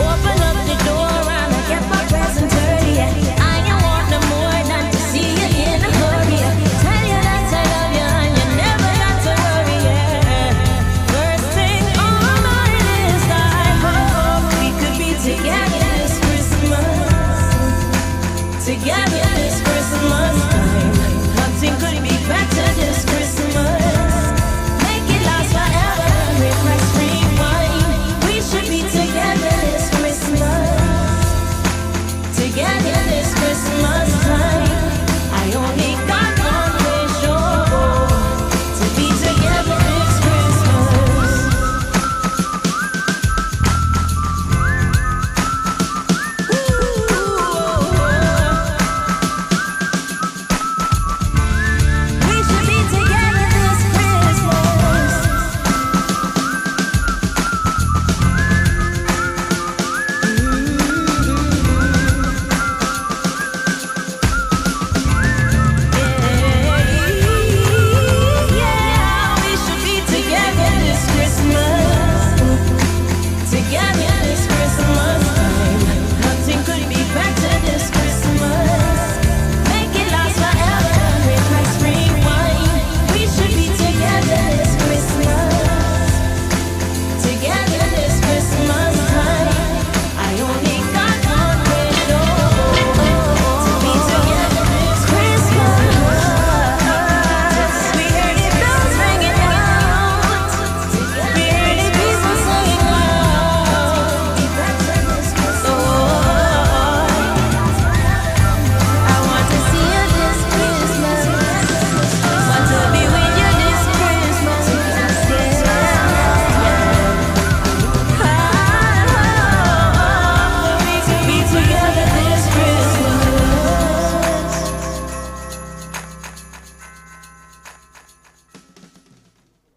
Open up the door and I get my present early. I don't want no more than to see you in a hurry. Tell you that I love you and you never got to worry. First thing on my list, I hope we could be together this Christmas. Together this Christmas time. Nothing could be better this Christmas. Make it last forever, refresh, rewind. We should be together this Christmas. Together this Christmas time. I only got one wish, to be together this Christmas. We should be together this Christmas. Yeah, we should be together this Christmas. Together this Christmas time. Nothing could be better this Christmas. Make it last forever, refresh, rewind. We should be together this Christmas. Together this Christmas time. I only got one wish, to be together this Christmas. We heard the bells ringing out. We heard the people singing loud. I want to see you this Christmas. Want to be with you this Christmas. We could be together this Christmas.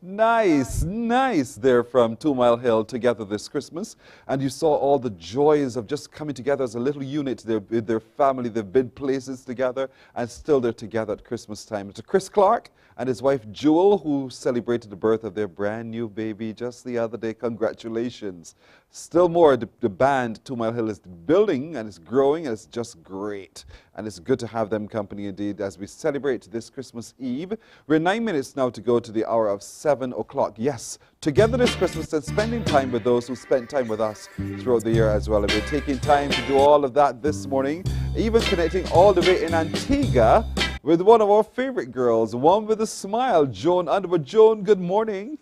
Nice, nice there from 2 Mile Hill together this Christmas. And you saw all the joys of just coming together as a little unit with their family. They've been places together and still they're together at Christmas time. It's Chris Clark and his wife Jewel, who celebrated the birth of their brand new baby just the other day. Congratulations. Still more, the band 2 Mile Hill is building and it's growing and it's just great. And it's good to have them company indeed as we celebrate this Christmas Eve. We're 9 minutes now to go to the hour of 7 o'clock. Yes, together this Christmas and spending time with those who spent time with us throughout the year as well. And we're taking time to do all of that this morning, even connecting all the way in Antigua with one of our favorite girls, one with a smile, Joan Underwood. Joan, good morning.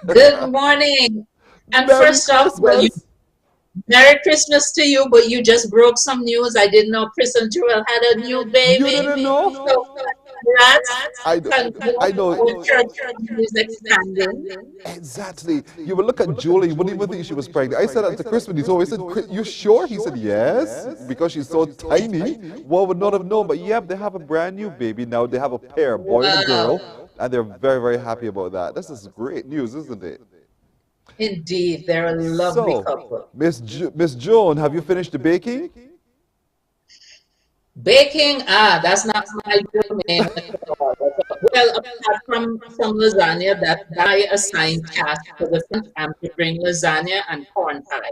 Good morning. And Merry first off, Merry Christmas to you, but you just broke some news. I didn't know Chris and Jewel had a new baby. You didn't know? So, congrats. I know. Church is expanding. Exactly. You would look at Julie, you wouldn't even think she was pregnant. I said that to Chris when he told me, I said, you sure? He said, yes, because she's so tiny. One would not have known. But yep, they have a brand new baby now. They have a pair, a boy and a girl, and they're very, very happy about that. This is great news, isn't it? Indeed, they're a lovely couple. Miss Joan, have you finished the baking? Baking? That's not my domain at all. Well, apart from some lasagna, that I assigned task for the family to bring lasagna and corn pie.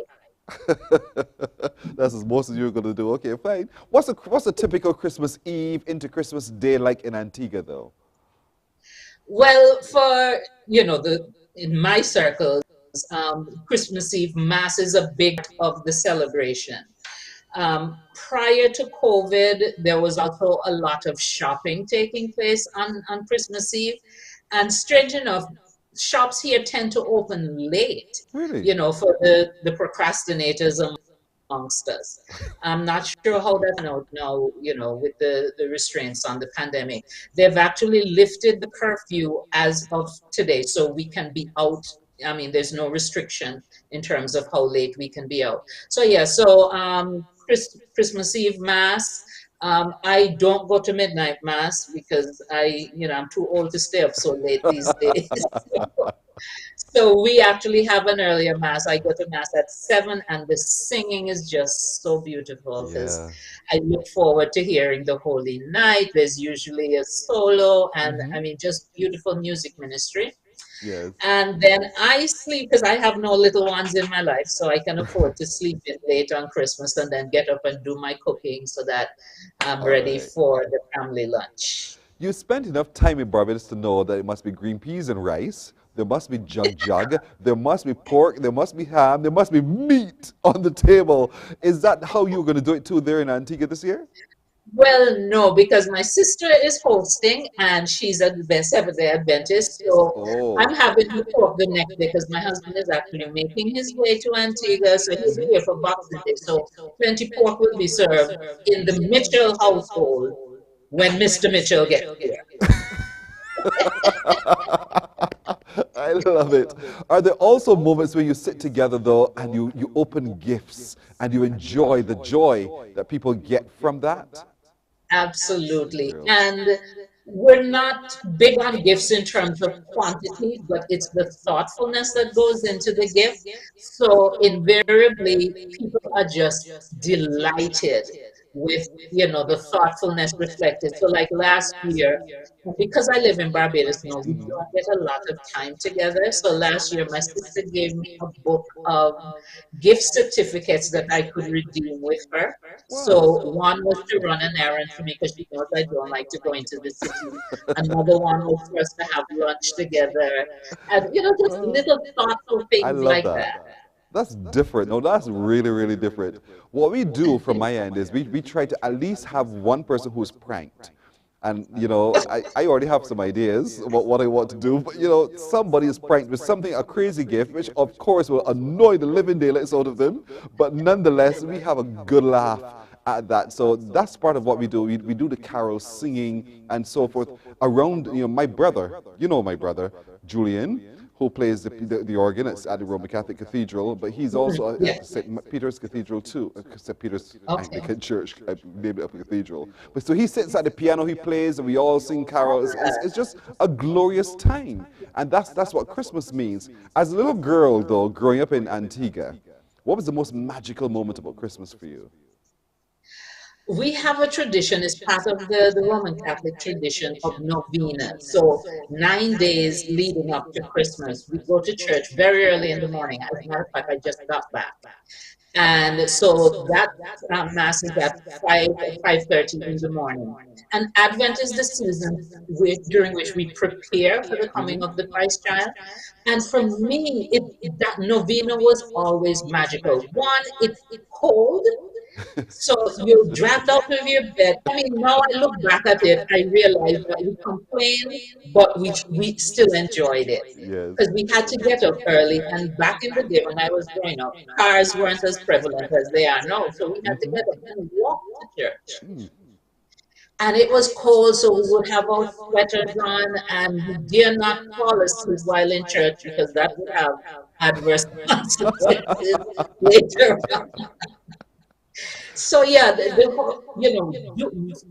That's as most of you are going to do. Okay, fine. What's a typical Christmas Eve into Christmas Day like in Antigua, though? Well, for, in my circles, Christmas Eve Mass is a big part of the celebration. Prior to COVID, there was also a lot of shopping taking place on Christmas Eve. And strange enough, shops here tend to open late, really? For the procrastinators amongst us. I'm not sure how that's now, with the restraints on the pandemic. They've actually lifted the curfew as of today, so we can be out. I mean, there's no restriction in terms of how late we can be out. So yeah, Christmas Eve Mass. I don't go to midnight Mass because I'm too old to stay up so late these days. So we actually have an earlier Mass. I go to Mass at 7 and the singing is just so beautiful because I look forward to hearing the Holy Night. There's usually a solo and just beautiful music ministry. Yes. And then I sleep because I have no little ones in my life, so I can afford to sleep in late on Christmas and then get up and do my cooking so that I'm ready for the family lunch. You spent enough time in Barbados to know that it must be green peas and rice, there must be jug, there must be pork, there must be ham, there must be meat on the table. Is that how you're going to do it too there in Antigua this year? Well, no, because my sister is hosting and she's a Seventh-day Adventist. So I'm having to cook the next day because my husband is actually making his way to Antigua. So he'll be here for Boxing Day. So plenty pork will be served in the Mitchell household when Mr. Mitchell gets here. I love it. Are there also moments where you sit together, though, and you open gifts and you enjoy the joy that people get from that? Absolutely. And we're not big on gifts in terms of quantity, but it's the thoughtfulness that goes into the gift. So invariably, people are just delighted with, the thoughtfulness reflected. So like last year, because I live in Barbados now, we don't get a lot of time together. So last year, my sister gave me a book of gift certificates that I could redeem with her. So one was to run an errand for me because she knows I don't like to go into the city. Another one was for us to have lunch together. And, just little thoughtful things like that. That's different. No, that's really, really different. What we do from my end is we try to at least have one person who's pranked. And, I already have some ideas about what I want to do. But, somebody is pranked with a crazy gift, which, of course, will annoy the living daylights out of them. But nonetheless, we have a good laugh at that. So that's part of what we do. We do the carols, singing, and so forth around, my brother, my brother, Julian. who plays the organ at the Roman Catholic Cathedral, but he's also at St. Peter's Cathedral too, St. Peter's Anglican Church, I named it up a cathedral. But so he sits at the piano, he plays, and we all sing carols. It's just a glorious time, and that's what Christmas means. As a little girl, though, growing up in Antigua, what was the most magical moment about Christmas for you? We have a tradition, it's part of the Roman Catholic tradition of novena. So 9 days leading up to Christmas, we go to church very early in the morning. As a matter of fact, I just got back. And so that Mass is at 5:30 in the morning. And Advent is the season during which we prepare for the coming of the Christ child. And for me, that novena was always magical. One, it's cold. So you're dragged out of your bed. I mean, now I look back at it, I realize that we complained, but we still enjoyed it. Because we had to get up early, and back in the day when I was growing up, cars weren't as prevalent as they are now. So we had to get up and walk to church. And it was cold, so we would have our sweaters on, and we dare not fall asleep while in church because that would have adverse consequences later on. So yeah, the whole,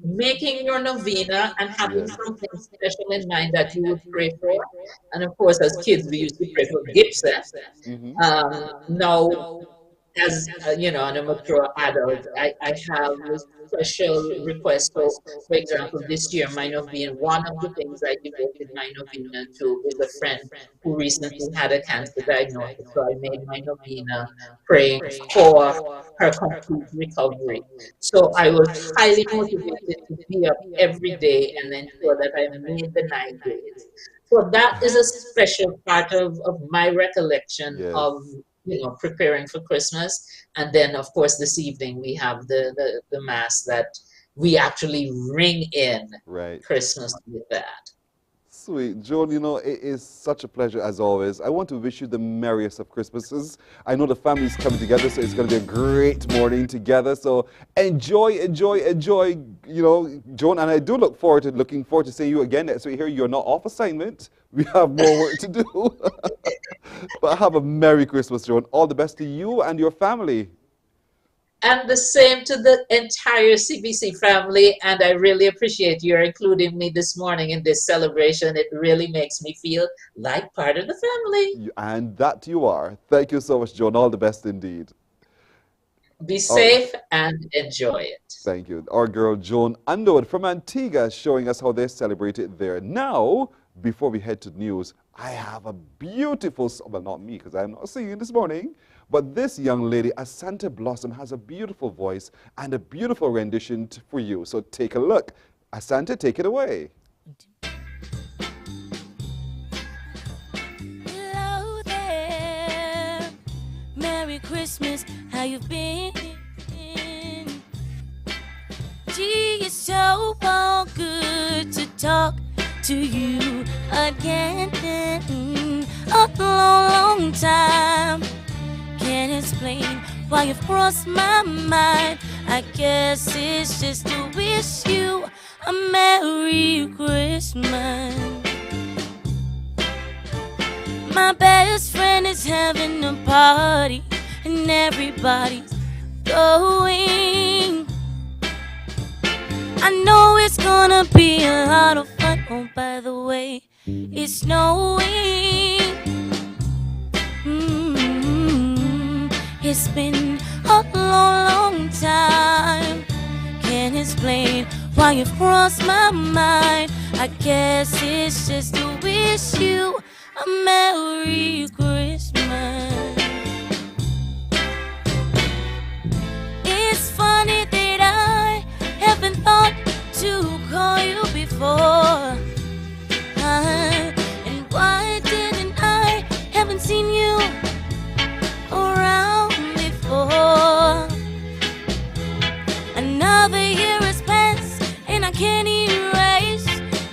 making your novena and having something special in mind that you would pray for. And of course, as kids, we used to pray for gifts. Now, as an mature adult, I have a special request. So, for example, this year, my novena, one of the things I devoted my novena to is a friend who recently had a cancer diagnosis. So I made my novena praying for her complete recovery. So I was highly motivated to be up every day and ensure that I made the 9 days. So that is a special part of my recollection of preparing for Christmas. And then, of course, this evening we have the Mass that we actually ring in Christmas with that. Sweet. Joan, it is such a pleasure as always. I want to wish you the merriest of Christmases. I know the family's coming together, so it's going to be a great morning together. So enjoy, Joan. And I do looking forward to seeing you again next week. Here, you're not off assignment. We have more work to do. But have a Merry Christmas, Joan. All the best to you and your family. And the same to the entire CBC family. And I really appreciate your including me this morning in this celebration. It really makes me feel like part of the family. And that you are. Thank you so much, Joan. All the best indeed. Be safe and enjoy it. Thank you. Our girl, Joan Underwood from Antigua, showing us how they celebrate it there. Now, before we head to news, I have a beautiful, well, not me, because I'm not singing this morning, but this young lady, Asante Blossom, has a beautiful voice and a beautiful rendition for you. So take a look. Asante, take it away. Hello there. Merry Christmas. How you been? Gee, it's so all good to talk to you again. A long time. Can't explain why you've crossed my mind. I guess it's just to wish you a Merry Christmas. My best friend is having a party and everybody's going. I know it's gonna be a lot of fun. Oh, by the way, it's snowing. It's been a long time. Can't explain why you've crossed my mind. I guess it's just to wish you a Merry Christmas. It's funny that I haven't thought to call you before. And why didn't I? Haven't seen you around before. Another year has passed and I can't erase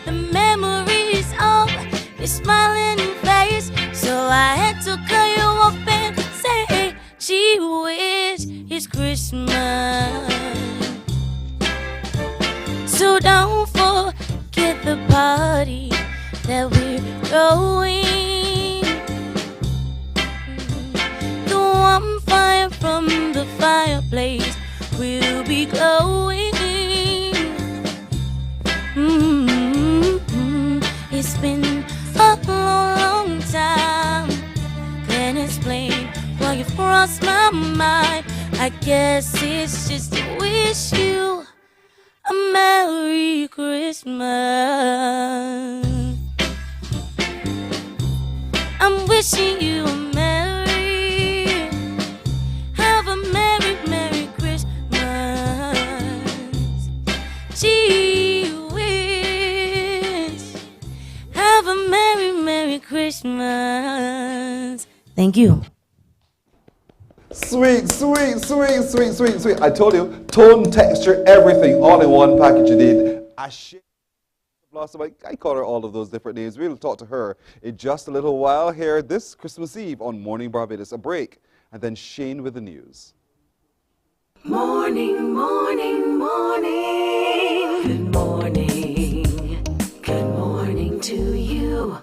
the memories of your smiling face. So I had to call you up and say, gee whiz, it's Christmas. So don't forget the party that we're going. the fireplace will be glowing. It's been a long time. Can't explain why you've crossed my mind. I guess it's just to wish you a Merry Christmas. I'm wishing you a merry, have a merry, merry Christmas. Gee whiz, have a merry, merry Christmas. Thank you. Sweet, sweet, sweet, sweet, sweet, sweet. I told you, tone, texture, everything, all in one package you did. Blossom, I call her all of those different names. We'll talk to her in just a little while here this Christmas Eve on Morning Barbados. A break, and then Shane with the news. Morning, morning, morning. Good morning. Good morning to you.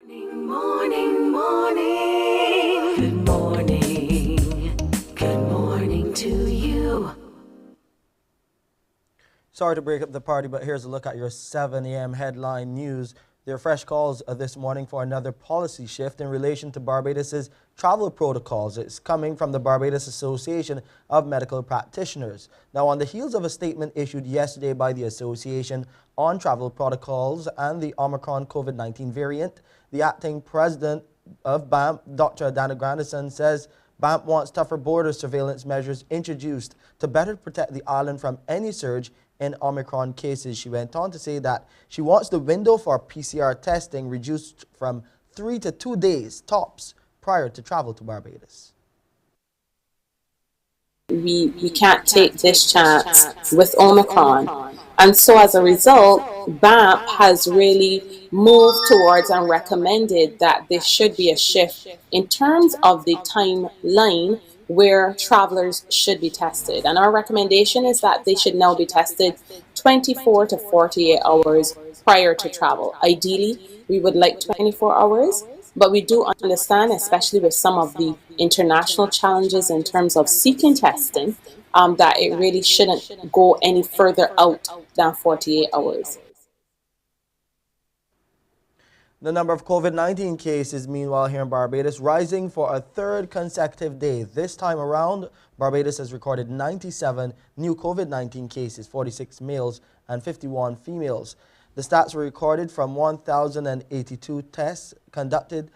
Morning, morning. Good morning. Good morning to you. Sorry to break up the party, but here's a look at your 7 a.m. headline news. There are fresh calls this morning for another policy shift in relation to Barbados's travel protocols. It's coming from the Barbados Association of Medical Practitioners. Now, on the heels of a statement issued yesterday by the association on travel protocols and the Omicron COVID-19 variant, the acting president of BAMP, Dr. Dana Grandison, says BAMP wants tougher border surveillance measures introduced to better protect the island from any surge in Omicron cases. She went on to say that she wants the window for PCR testing reduced from 3 to 2 days tops prior to travel to Barbados. We can't take this chance with Omicron. And so as a result, BAMP has really moved towards and recommended that there should be a shift in terms of the timeline where travelers should be tested. And our recommendation is that they should now be tested 24 to 48 hours prior to travel. Ideally, we would like 24 hours, but we do understand, especially with some of the international challenges in terms of seeking testing, that it really shouldn't go any further out than 48 hours. The number of COVID-19 cases, meanwhile, here in Barbados, rising for a third consecutive day. This time around, Barbados has recorded 97 new COVID-19 cases, 46 males and 51 females. The stats were recorded from 1,082 tests conducted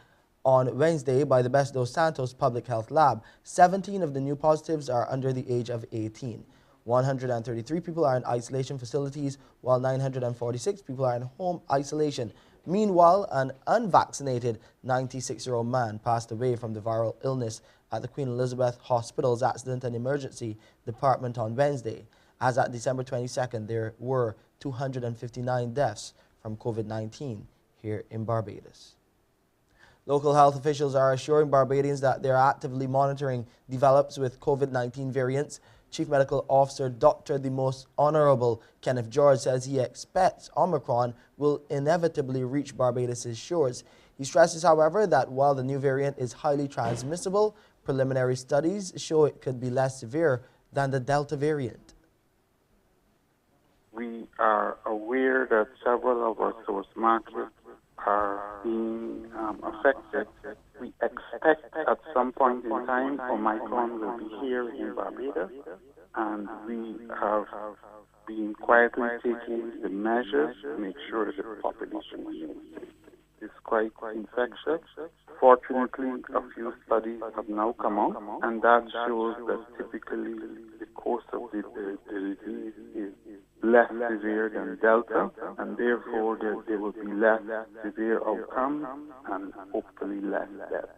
on Wednesday by the Best dos Santos Public Health Lab. 17 of the new positives are under the age of 18. 133 people are in isolation facilities, while 946 people are in home isolation. Meanwhile, an unvaccinated 96-year-old man passed away from the viral illness at the Queen Elizabeth Hospital's Accident and Emergency Department on Wednesday. As at December 22nd, there were 259 deaths from COVID-19 here in Barbados. Local health officials are assuring Barbadians that they are actively monitoring develops with COVID-19 variants. Chief Medical Officer Dr. the Most Honorable Kenneth George says he expects Omicron will inevitably reach Barbados' shores. He stresses, however, that while the new variant is highly transmissible, preliminary studies show it could be less severe than the Delta variant. We are aware that several of our source markets are being affected. We expect at some point in time Omicron will be here in Barbados, and we have been quietly taking the measures to make sure that the population is quite infectious. Fortunately, a few studies have now come out, and that shows that typically the course of the disease is less severe than Delta, and therefore there will be less severe outcomes and hopefully less death.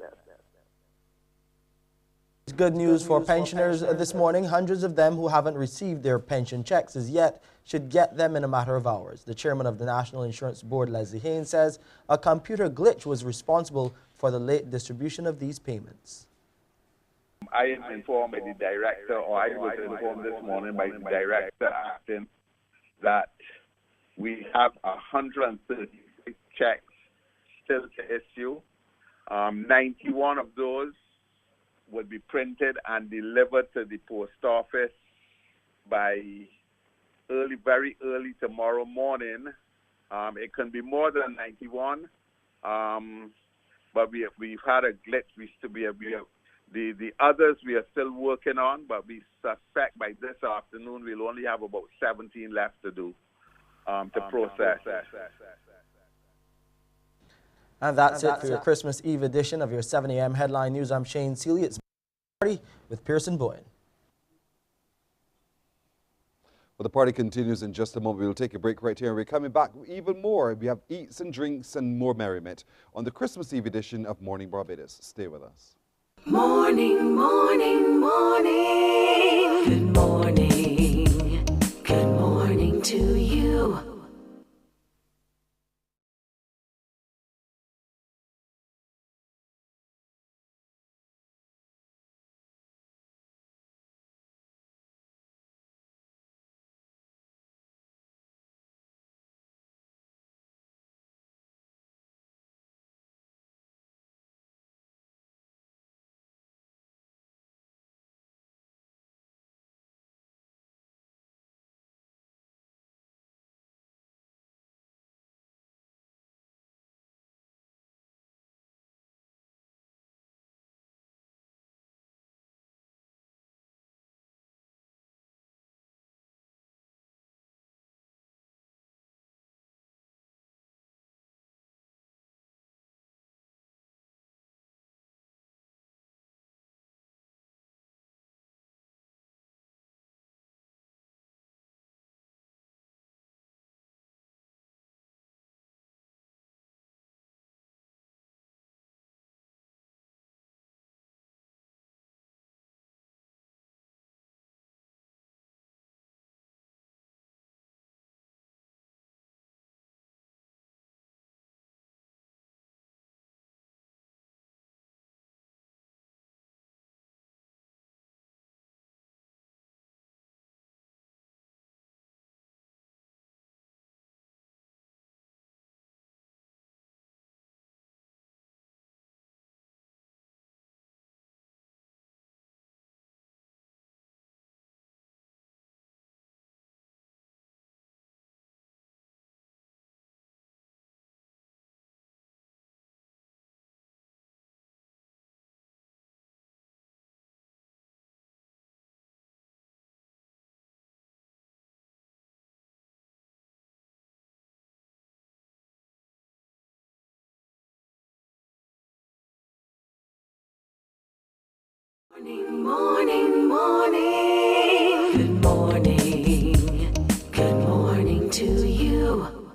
Good news for pensioners this morning. Hundreds of them who haven't received their pension checks as yet should get them in a matter of hours. The chairman of the National Insurance Board, Leslie Haynes, says a computer glitch was responsible for the late distribution of these payments. I am informed by the director, or I was informed this morning by the director acting, that we have 136 checks still to issue. 91 of those will be printed and delivered to the post office by very early tomorrow morning. It can be more than 91, but we've had a glitch. The others we are still working on, but we suspect by this afternoon we'll only have about 17 left to do to process. And that's it for your Christmas Eve edition of your 7 a.m. Headline News. I'm Shane Seeley. It's Party with Pearson Boyne. Well, the party continues in just a moment. We'll take a break right here, and we're coming back with even more. We have eats and drinks and more merriment on the Christmas Eve edition of Morning Barbados. Stay with us. Morning, morning, morning. Good morning. Good morning to you. Morning, morning. Good morning. Good morning to you.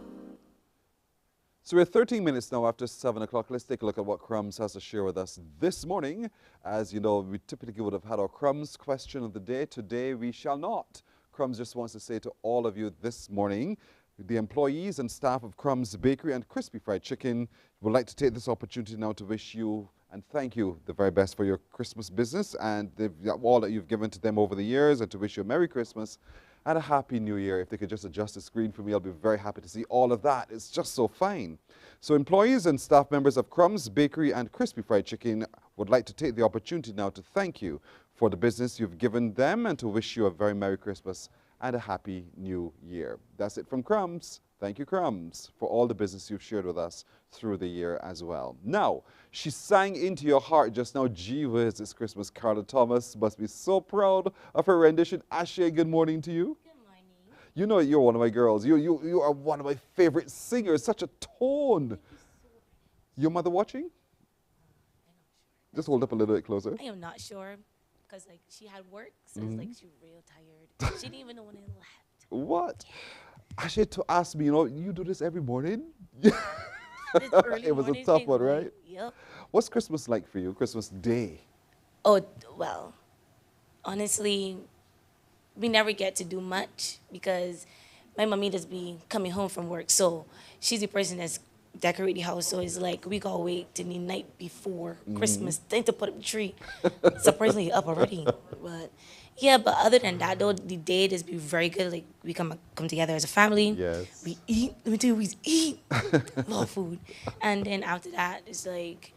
So we're 13 minutes now after 7 o'clock. Let's take a look at what Crumbs has to share with us this morning. As you know, we typically would have had our Crumbs question of the day. Today we shall not. Crumbs just wants to say to all of you this morning, the employees and staff of Crumbs Bakery and Crispy Fried Chicken would like to take this opportunity now to wish you and thank you the very best for your Christmas business and all that you've given to them over the years, and to wish you a Merry Christmas and a Happy New Year. If they could just adjust the screen for me, I'll be very happy to see all of that. It's just so fine. So employees and staff members of Crumbs Bakery and Crispy Fried Chicken would like to take the opportunity now to thank you for the business you've given them and to wish you a very Merry Christmas and a Happy New Year. That's it from Crumbs. Thank you, Crumbs, for all the business you've shared with us through the year as well. Now, she sang into your heart just now, gee whiz, it's Christmas. Carla Thomas must be so proud of her rendition. Ashley, good morning to you. Good morning. You know you're one of my girls. You are one of my favorite singers. Such a tone. Your mother watching? Just hold up a little bit closer. I am not sure, because like she had work, so it's like she was real tired. She didn't even know when it left. What? Ashley to ask me, you do this every morning? It was a tough one, right? Yep. What's Christmas like for you, Christmas Day? Oh, well, honestly, we never get to do much because my mommy does be coming home from work. So she's the person that's decorate the house. So it's like we gotta wait till the night before Christmas then to put up the tree. Surprisingly up already. But yeah, but other than that though, the day just be very good. Like we come together as a family. Yes. We eat. Let me tell you, we eat. Love food. And then after that, it's like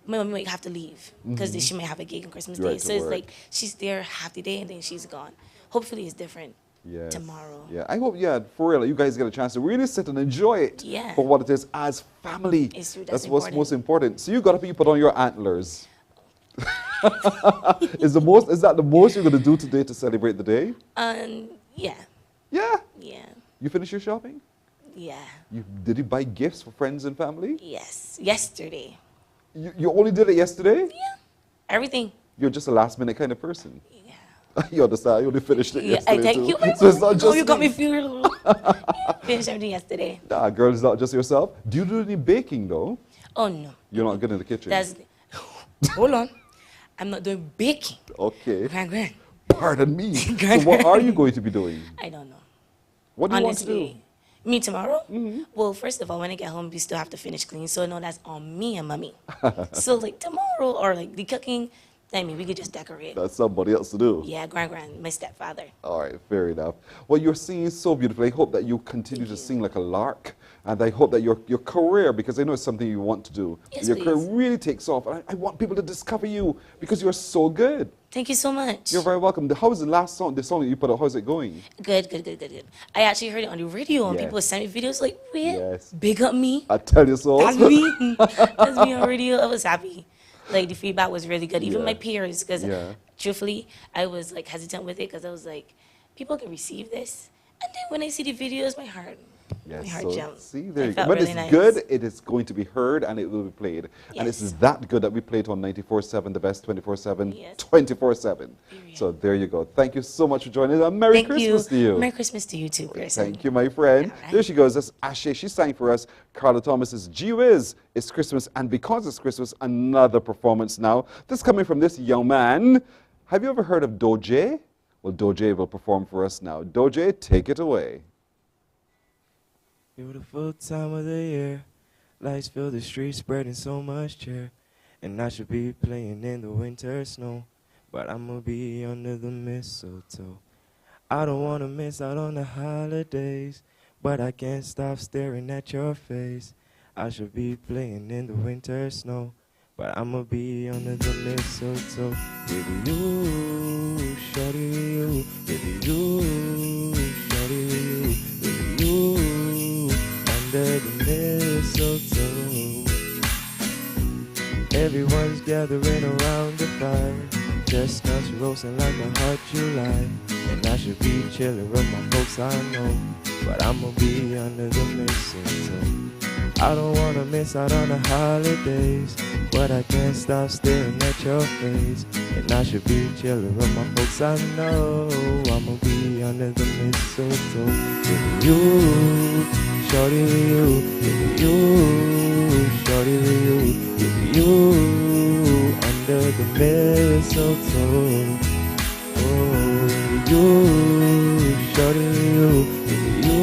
my mom might have to leave because she might have a gig on Christmas Day. So it's like she's there half the day and then she's gone. Hopefully it's different tomorrow. Yeah, I hope, for real, you guys get a chance to really sit and enjoy it for what it is as family. It's true, that's what's most important. So you got to put on your antlers. Is that the most you're going to do today to celebrate the day? Yeah. Yeah? Yeah. You finished your shopping? Yeah. Did you buy gifts for friends and family? Yes. Yesterday. You only did it yesterday? Yeah. Everything. You're just a last minute kind of person. You understand? You only finished it yesterday. I thank you. So it's not just you got me feeling. Finished everything yesterday. Nah, girl, it's not just yourself. Do you do any baking though? Oh no. You're not good in the kitchen. Hold on. I'm not doing baking. Okay. Grand. Pardon me. So what are you going to be doing? I don't know. What do you want to do? Me tomorrow? Well, first of all, when I get home, we still have to finish cleaning. So no, that's on me and mommy. So like tomorrow or like the cooking, we could just decorate. That's somebody else to do. Yeah, grand, my stepfather. All right, fair enough. Well, you're singing so beautifully. I hope that you continue to sing like a lark. And I hope that your career, because I know it's something you want to do, your career really takes off. And I want people to discover you because you're so good. Thank you so much. You're very welcome. How is the song that you put out, how's it going? Good. I actually heard it on the radio and people sent me videos like, big up me. I tell you so. That's me. That's me on radio. I was happy. Like the feedback was really good. Even my peers, because truthfully, I was like hesitant with it because I was like, people can receive this. And then when I see the videos, my heart jumps. See, there you go. Felt But really it's nice. good. It is going to be heard and it will be played. Yes. And it's that good that we play it on 94.7, the best 24/7, 24/7. So there you go. Thank you so much for joining us. Merry Christmas to you. Merry Christmas to you too, Pearson. Thank you, my friend. There she goes. That's Ashley. She sang for us. Carla Thomas's Gee Whiz. It's Christmas, and because it's Christmas, another performance now. This coming from this young man. Have you ever heard of Doje? Well, Doje will perform for us now. Doje, take it away. Beautiful time of the year, lights fill the streets, spreading so much cheer. And I should be playing in the winter snow, but I'ma be under the mistletoe. I don't wanna miss out on the holidays, but I can't stop staring at your face. I should be playing in the winter snow, but I'ma be under the mistletoe. With you, shawty, you, with you, shawty, with you, under the mistletoe. Everyone's gathering around the fire, chestnuts roasting like a hot July. And I should be chilling with my folks I know, but I'ma be under the mistletoe. I don't wanna miss out on the holidays, but I can't stop staring at your face. And I should be chilling with my folks. I know I'ma be under the mistletoe with you, shorty with you, with you, shorty with you, with you, under the mistletoe. Oh, with you, shorty with you, with you,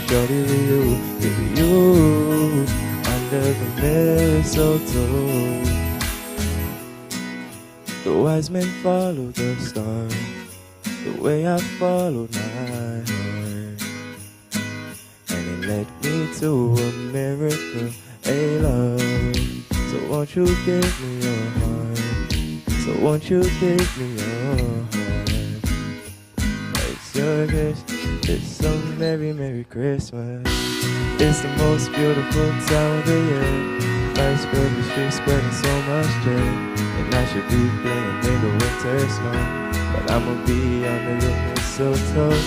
shorty with you, with you, under the mistletoe. The wise men follow the star, the way I followed my heart, and it led me to America, a love. So won't you give me your heart? So won't you give me your heart? It's your gift. It's a merry, merry Christmas. It's the most beautiful time of the year. Lights fill the streets, spreading so much joy. And I should be playing in the winter snow, but I'ma be under the mistletoe.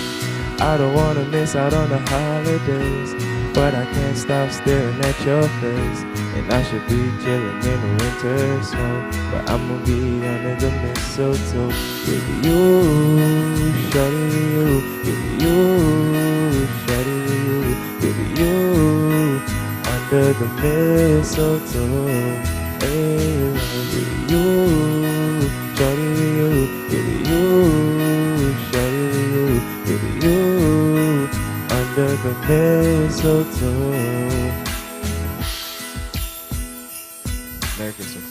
I don't wanna miss out on the holidays, but I can't stop staring at your face. And I should be chilling in the winter snow, but I'ma be under the mistletoe with you, shorty with you, with you, shorty with you, with you, under the mistletoe. Hey, with you, shorty with you, with you, shorty with you, with you, under the mistletoe. Merry Christmas.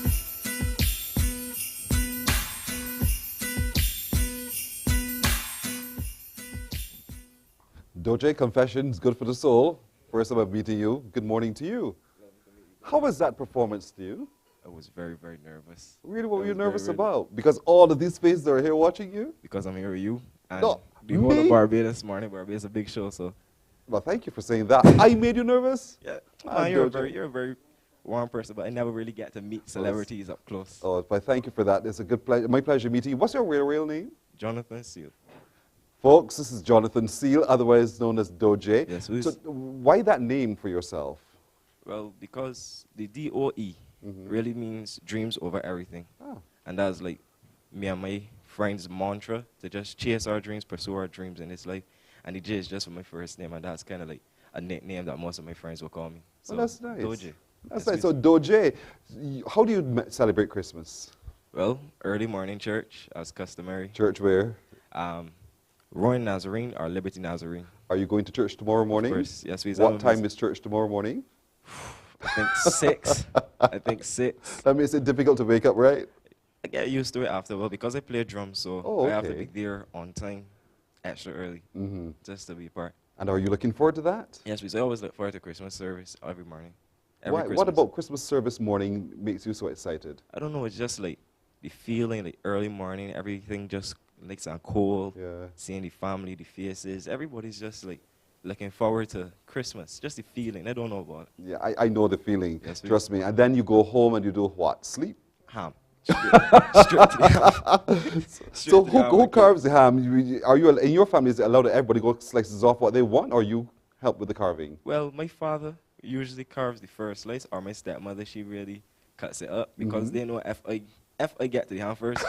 Doje, confessions, good for the soul. First time I'm meeting you. Good morning to you. How was that performance to you? I was very, very nervous. Really, what were you nervous about? Because all of these faces are here watching you? Because I'm here with you. And No, the whole me? of Barbados this morning. Barbados is a big show, so. Well, thank you for saying that. I made you nervous? Yeah. Ah, You're Doje. a very warm person, but I never really get to meet celebrities up close. Oh, but thank you for that. It's a good pleasure. My pleasure meeting you. What's your real name? Jonathan Seal. Folks, this is Jonathan Seal, otherwise known as Doje. Yes, so why that name for yourself? Well, because the DOE really means dreams over everything. Oh. And that's like me and my friends' mantra, to just chase our dreams, pursue our dreams in this life. And the J is just for my first name, and that's kind of like a nickname that most of my friends will call me. So, Well, that's nice. Doje. That's nice. So, Doje, how do you celebrate Christmas? Well, early morning church, as customary. Church where? Royal Nazarene or Liberty Nazarene. Are you going to church tomorrow morning? Of course, yes. What time is church tomorrow morning? I think 6. I think 6. That makes it difficult to wake up, right? I get used to it after, well, because I play drums, so I have to be there on time, extra early, just to be part. And are you looking forward to that? Yes, we always look forward to Christmas service every morning. What about Christmas service morning makes you so excited? I don't know, it's just like the feeling, like early morning, everything just like and cold, seeing the family, the faces, everybody's just like looking forward to Christmas, just the feeling. I don't know about it. Yeah, I know the feeling, trust me. And then you go home and you do what? Sleep? Ham. Straight to the ham. So who carves the ham? Are you in your family? Is it allowed that everybody go slices off what they want, or you help with the carving? Well, my father usually carves the first slice, or my stepmother, she really cuts it up because they know if I get to the ham first,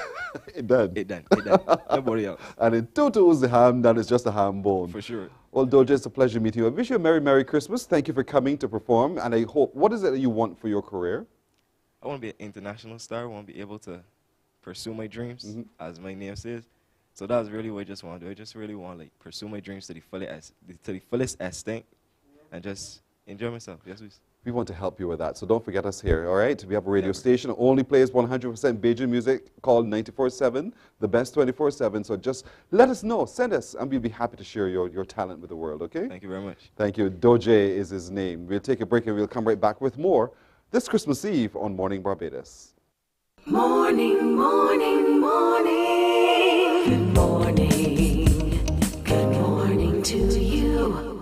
it done. It done. Nobody else. And in total, the ham, then it's just a ham bone. For sure. Well, Doja, it's a pleasure meeting you. I wish you a Merry, Merry Christmas. Thank you for coming to perform. And I hope, what is it that you want for your career? I want to be an international star. I want to be able to pursue my dreams, as my name says. So that's really what I just want to do. I just really want to like pursue my dreams to the fullest extent and just enjoy myself. Yes, please. We want to help you with that, so don't forget us here, all right? We have a radio station that only plays 100% Bajan music called 94.7, the best 24/7. So just let us know, send us, and we'll be happy to share your talent with the world, okay? Thank you very much. Thank you. Doje is his name. We'll take a break and we'll come right back with more this Christmas Eve on Morning Barbados. Morning, morning, morning. Good morning. Good morning to you.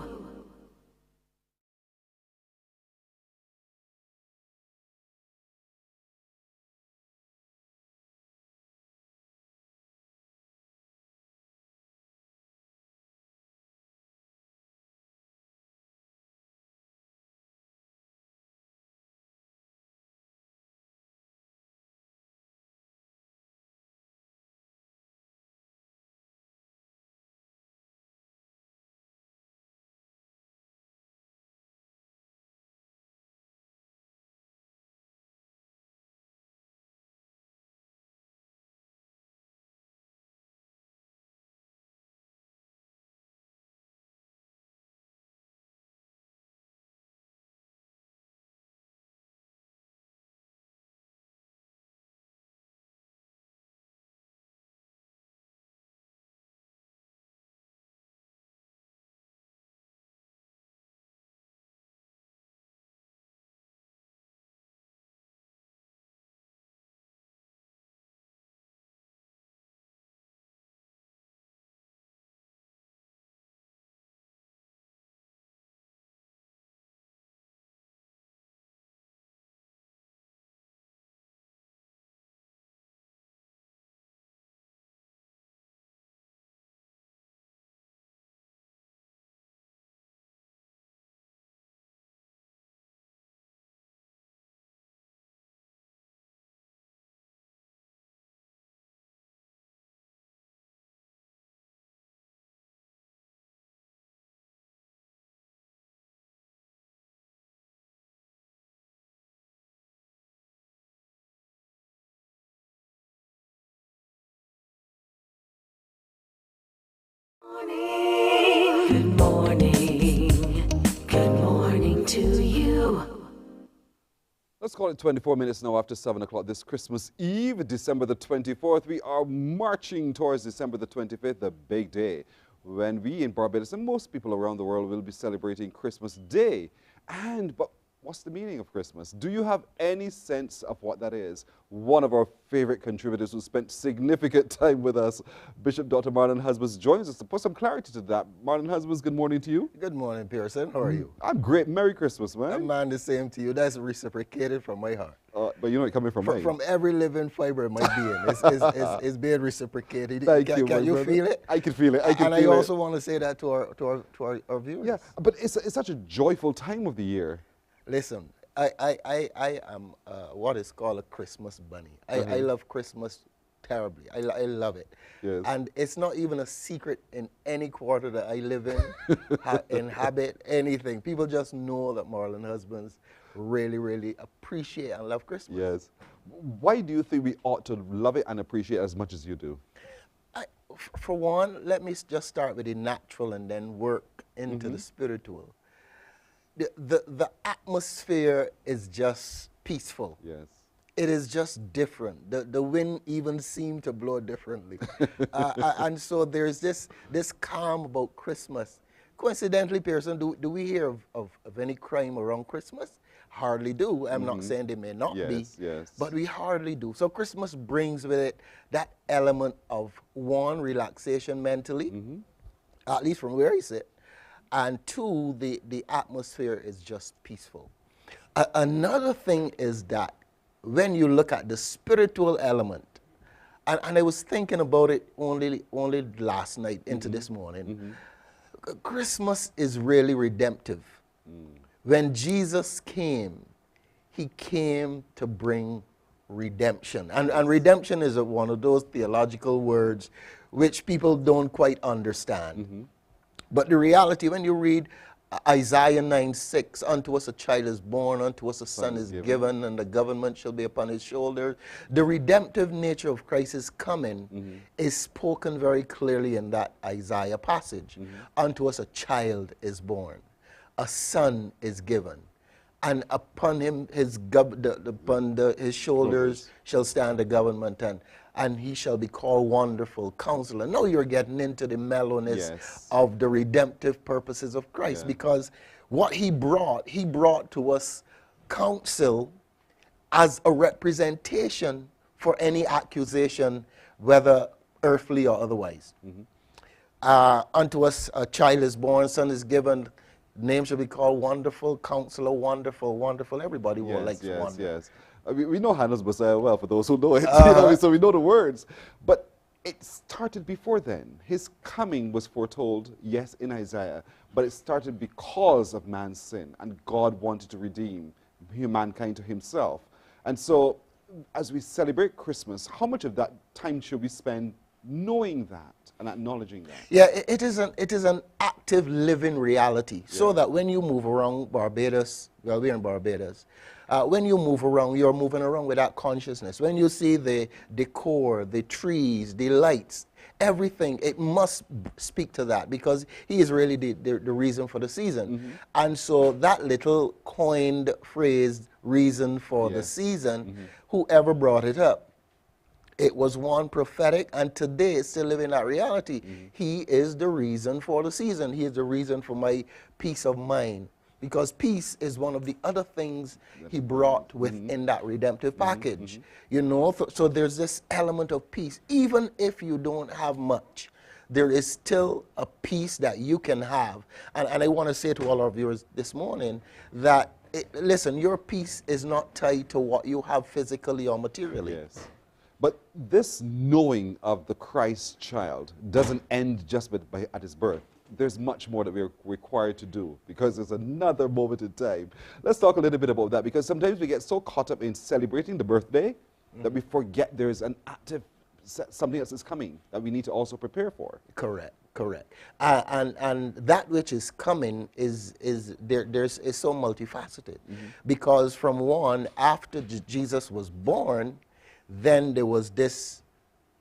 Good morning. Good morning to you. Let's call it 24 minutes now after 7 o'clock this Christmas Eve, December the 24th. We are marching towards December the 25th, the big day, when we in Barbados and most people around the world will be celebrating Christmas Day. But what's the meaning of Christmas? Do you have any sense of what that is? One of our favorite contributors who spent significant time with us, Bishop Dr. Mornin Husbands, joins us to put some clarity to that. Mornin Husbands, good morning to you. Good morning, Pearson. How are you? I'm great. Merry Christmas, man. Man, the same to you. That's reciprocated from my heart. But you know it coming from me. From every living fiber of my being. It's being reciprocated. Thank can you brother. feel it? I can feel it. And I also want to say that to our viewers. Yeah, but it's such a joyful time of the year. Listen, I am what is called a Christmas bunny. I love Christmas terribly. I love it. Yes. And it's not even a secret in any quarter that I live in, inhabit, anything. People just know that Mornin Husbands really, really appreciate and love Christmas. Yes. Why do you think we ought to love it and appreciate it as much as you do? For one, let me just start with the natural and then work into the spiritual. The atmosphere is just peaceful. Yes. It is just different. The wind even seemed to blow differently. And so there's this calm about Christmas. Coincidentally, Pearson, do we hear of any crime around Christmas? Hardly do. I'm not saying they may not be, but we hardly do. So Christmas brings with it that element of, one, relaxation mentally, at least from where I sit, and two, the atmosphere is just peaceful. Another thing is that when you look at the spiritual element, and I was thinking about it only last night into this morning, Christmas is really redemptive. When Jesus came, he came to bring redemption. And redemption is one of those theological words which people don't quite understand. But the reality, when you read Isaiah 9:6, unto us a child is born, unto us a son is given, and the government shall be upon his shoulders. The redemptive nature of Christ's coming is spoken very clearly in that Isaiah passage. Unto us a child is born, a son is given, and upon him his shoulders shall stand the government, and he shall be called Wonderful Counselor. Now you're getting into the mellowness of the redemptive purposes of Christ, because what he brought to us counsel as a representation for any accusation, whether earthly or otherwise. Unto us a child is born, son is given, name shall be called Wonderful Counselor, Wonderful, Wonderful. Everybody will like wonderful. Yes. I mean, we know Hannah's Messiah well, for those who know it, so we know the words. But it started before then. His coming was foretold, yes, in Isaiah, but it started because of man's sin, and God wanted to redeem humankind to himself. And so, as we celebrate Christmas, how much of that time should we spend knowing that and acknowledging that? Yeah, it is an active living reality, so that when you move around Barbados, well, we're in Barbados, when you move around, you're moving around with that consciousness. When you see the decor, the trees, the lights, everything, it must speak to that, because he is really the reason for the season. And so that little coined phrase, reason for the season, whoever brought it up, it was one prophetic, and today it's still living that reality. He is the reason for the season. He is the reason for my peace of mind, because peace is one of the other things he brought within that redemptive package. You know, so there's this element of peace. Even if you don't have much, there is still a peace that you can have. And I want to say to all our viewers this morning that, listen, your peace is not tied to what you have physically or materially. Yes. But this knowing of the Christ child doesn't end just at his birth. There's much more that we're required to do, because there's another moment in time. Let's talk a little bit about that, because sometimes we get so caught up in celebrating the birthday that we forget there's an active, something else is coming that we need to also prepare for. Correct. And that which is coming is so multifaceted, because from one, after Jesus was born, then there was this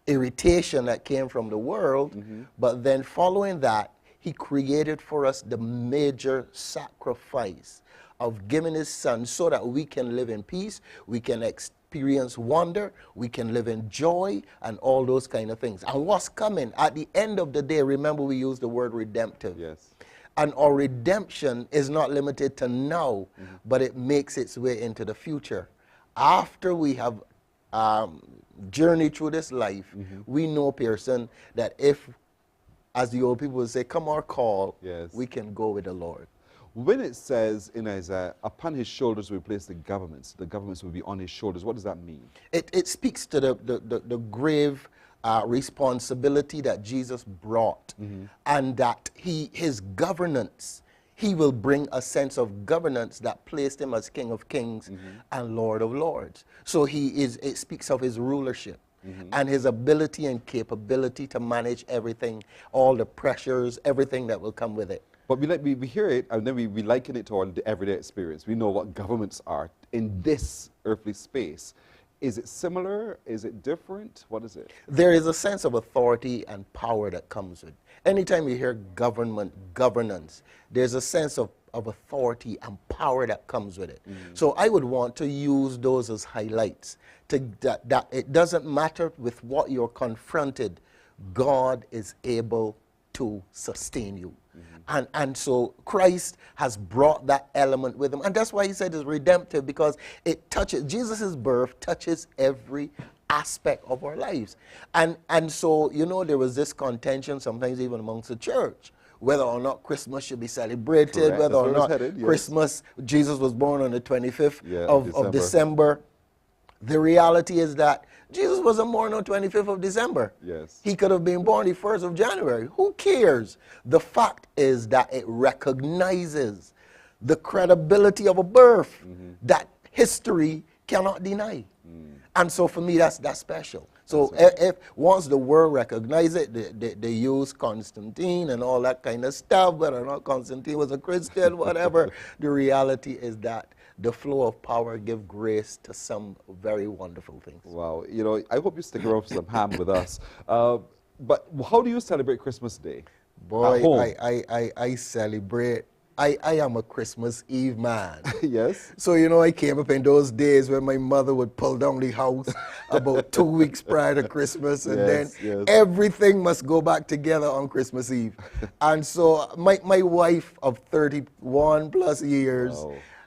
irritation that came from the world, but then following that, he created for us the major sacrifice of giving his son so that we can live in peace, we can experience wonder, we can live in joy, and all those kind of things. And what's coming at the end of the day, remember we use the word redemptive. Yes. And our redemption is not limited to now, but it makes its way into the future. After we have journeyed through this life, we know, Pearson, that if, as the old people would say, come our call, we can go with the Lord. When it says in Isaiah, upon his shoulders we place the governments will be on his shoulders, what does that mean? It speaks to the grave responsibility that Jesus brought, and that his governance, he will bring a sense of governance that placed him as King of Kings and Lord of Lords. So it speaks of his rulership. And his ability and capability to manage everything, all the pressures, everything that will come with it. But we hear it, and then we liken it to our everyday experience. We know what governments are in this earthly space. Is it similar? Is it different? What is it? There is a sense of authority and power that comes with it. Anytime you hear government, governance, there's a sense of authority and power that comes with it. So I would want to use those as highlights, that it doesn't matter with what you're confronted, God is able to sustain you. And so Christ has brought that element with him. And that's why he said it's redemptive, because it touches, Jesus' birth touches every aspect of our lives. And so, you know, there was this contention sometimes even amongst the church, whether or not Christmas should be celebrated, Correct. whether or not Headed, yes. Christmas, Jesus was born on the 25th of December. The reality is that Jesus wasn't born on 25th of December. Yes. He could have been born the 1st of January. Who cares? The fact is that it recognizes the credibility of a birth that history cannot deny. And so for me, that's special. So if once the world recognizes it, they use Constantine and all that kind of stuff, whether or not Constantine was a Christian, whatever. The reality is that the flow of power give grace to some very wonderful things. Wow. You know, I hope you stick around for some ham with us. But how do you celebrate Christmas Day? Boy, At home? I celebrate. I am a Christmas Eve man. Yes. So, you know, I came up in those days when my mother would pull down the house about 2 weeks prior to Christmas, and then everything must go back together on Christmas Eve. And so my wife of 31 plus years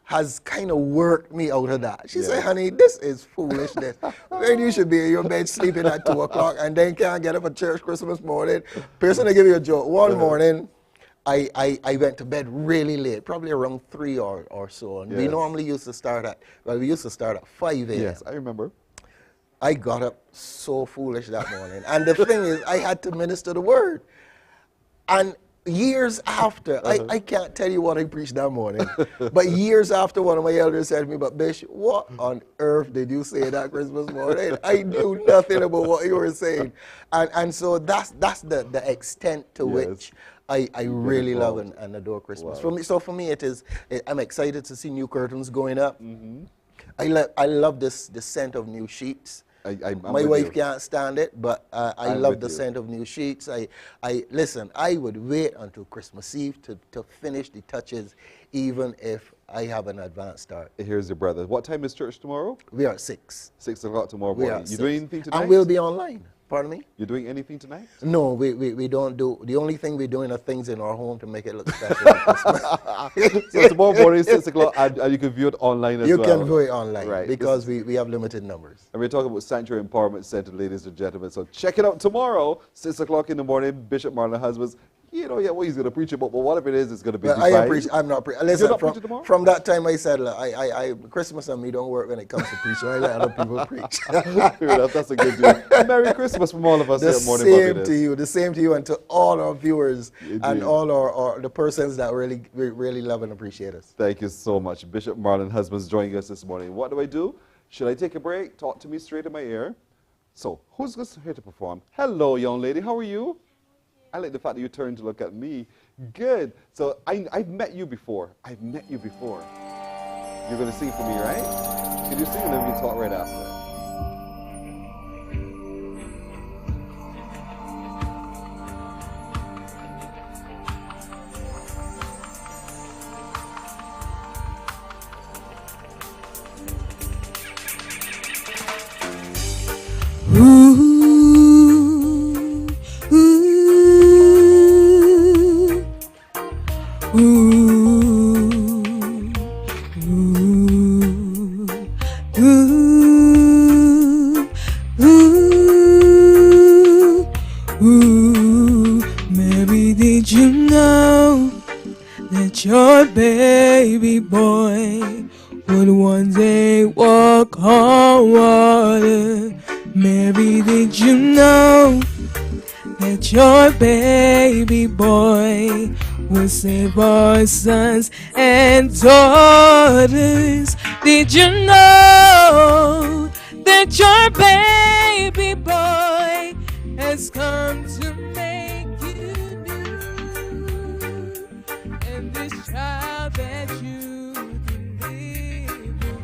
has kind of worked me out of that. She said, honey, this is foolishness. When you should be in your bed sleeping at 2 o'clock and then can't get up for church Christmas morning. Person, I give you a joke. One morning, I went to bed really late, probably around 3 or so. And we normally used to start at, we used to start at 5 a.m. Yes, I remember. I got up so foolish that morning. And the thing is, I had to minister the word. And years after, I can't tell you what I preached that morning, but years after, one of my elders said to me, but Bishop, what on earth did you say that Christmas morning? I knew nothing about what you were saying. And so that's the extent to which I really love and adore Christmas. For me, I'm excited to see new curtains going up. I love the scent of new sheets. My wife can't stand it, but I love the scent of new sheets. Listen, I would wait until Christmas Eve to finish the touches, even if I have an advanced start. Here's your brother. What time is church tomorrow? We are at 6. 6 o'clock tomorrow morning. You doing anything tonight? And we'll be online. Pardon me? You're doing anything tonight? No, we don't do. The only thing we're doing are things in our home to make it look special at Christmas. So tomorrow morning, 6 o'clock, and you can view it online as well. You can view it online, right, because we have limited numbers. And we're talking about Sanctuary Empowerment Center, ladies and gentlemen. So check it out tomorrow, 6 o'clock in the morning. Bishop Marlon Husbands. You know what he's going to preach about, but whatever it is, it's going to be divine. I'm not preaching. Listen, from that time I said, Christmas and me don't work when it comes to preaching. I let other people preach. Fair enough, that's a good deal. Merry Christmas from all of us here at Mornin Barbados. The same to you, and to all our viewers. Indeed. And all the persons that really love and appreciate us. Thank you so much. Bishop Marlon Husbands joining us this morning. What do I do? Should I take a break? Talk to me straight in my ear. So, who's here to perform? Hello, young lady. How are you? I like the fact that you turned to look at me. Good. So I've met you before. You're going to sing for me, right? Can you sing, and then we can talk right after? Mary, did you know that your baby boy would one day walk on water? Mary, did you know that your baby boy will save our sons and daughters? Did you know that your baby boy has come to make you new? And this child that you deliver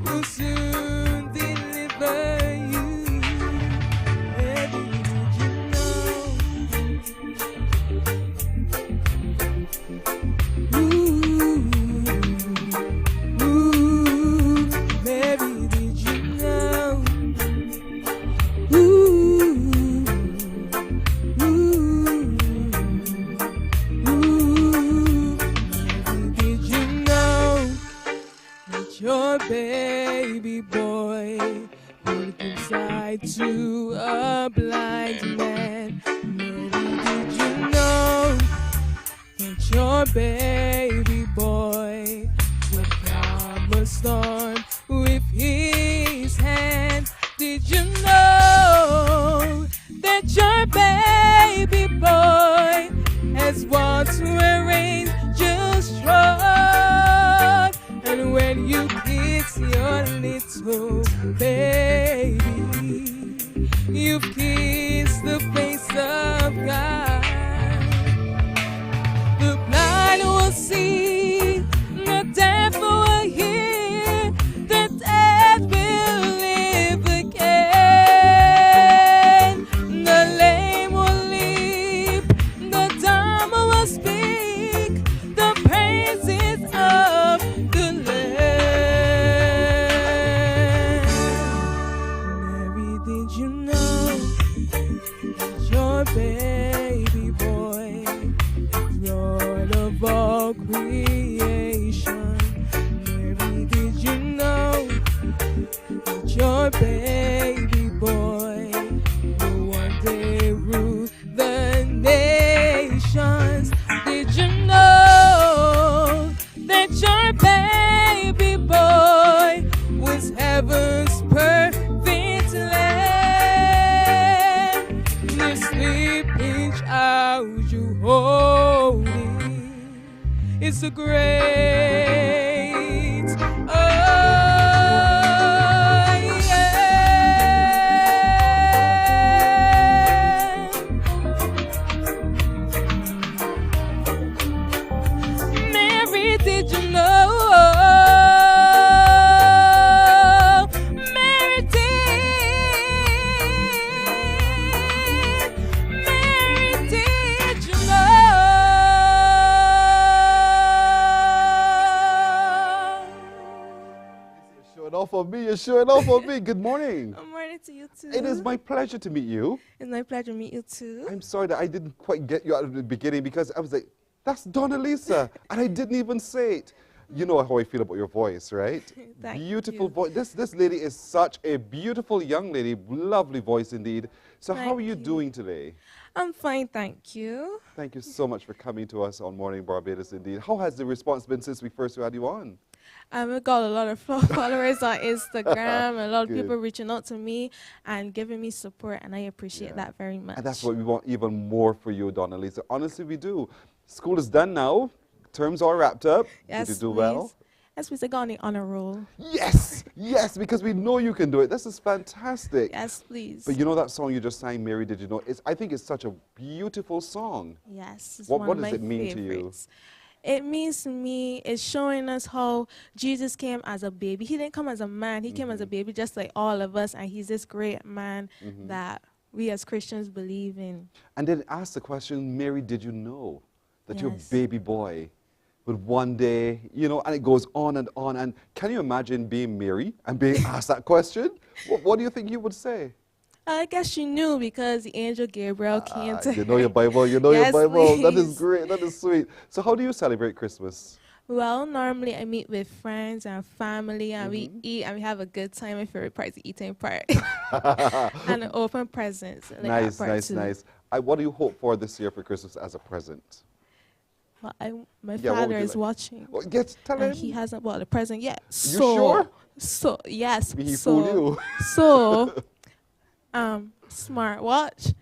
will soon deliver you. Baby, did you know? Ooh, baby, did you know? Did you know that your baby boy would give sight to a blind man? Mary, did you know that your baby boy would calm a storm with his hand? Did you know that your baby boy has walked where angels trod? And when you kiss your little baby, you've kissed the face of God. The blind will see, the deaf will hear, the dead will live again. The lame will leap, the dumb will speak, the praises of the Lamb. Mary, did you know that your baby boy is Lord of all creation? Mary, did you know that your baby boy will one day rule the nations? Did you know that your baby boy was heaven's perfect lamb? The sleeping child you holding is a great, oh yeah. Mary, did you know? Mary did you know? Showing off on me, you're showing off on me. Good morning. Good morning to you too. It is my pleasure to meet you. It's my pleasure to meet you too. I'm sorry that I didn't quite get you out of the beginning because I was like, that's Donna Lisa, and I didn't even say it. You know how I feel about your voice, right? Beautiful voice. This lady is such a beautiful young lady, lovely voice indeed. So how are you doing today? I'm fine, thank you. Thank you so much for coming to us on Morning Barbados indeed. How has the response been since we first had you on? I've got a lot of followers on Instagram, a lot of Good. people reaching out to me and giving me support, and I appreciate that very much. And that's what we want even more for you, Donna Lisa. Honestly, we do. School is done now. Terms are wrapped up. Yes, Did you do please. well? Yes, please, I got on the honor roll. Yes, yes, because we know you can do it. This is fantastic. Yes, please. But you know that song you just sang, Mary, did you know? I think it's such a beautiful song. Yes, it's What one of does my it mean favorites. It means to me, it's showing us how Jesus came as a baby. He didn't come as a man. He came as a baby just like all of us, and he's this great man that we as Christians believe in. And then ask the question, Mary, did you know that your Yes. baby boy would one day, you know, and it goes on and on. And can you imagine being Mary and being asked that question? What do you think you would say? I guess you knew because the angel Gabriel came to You know your Bible, you know your Yes, Bible. That is please. great, that is sweet. So how do you celebrate Christmas? Well, normally I meet with friends and family and we Mm-hmm. eat and we have a good time. My favorite part is the eating part. And open presents. I like that Nice, part nice, too. nice. What do you hope for this year for Christmas as a present? Well, my Yeah, what would father you is like? watching. Well, yes, tell And him. he hasn't bought the present yet. You sure? So yes. He so fooled you. so smartwatch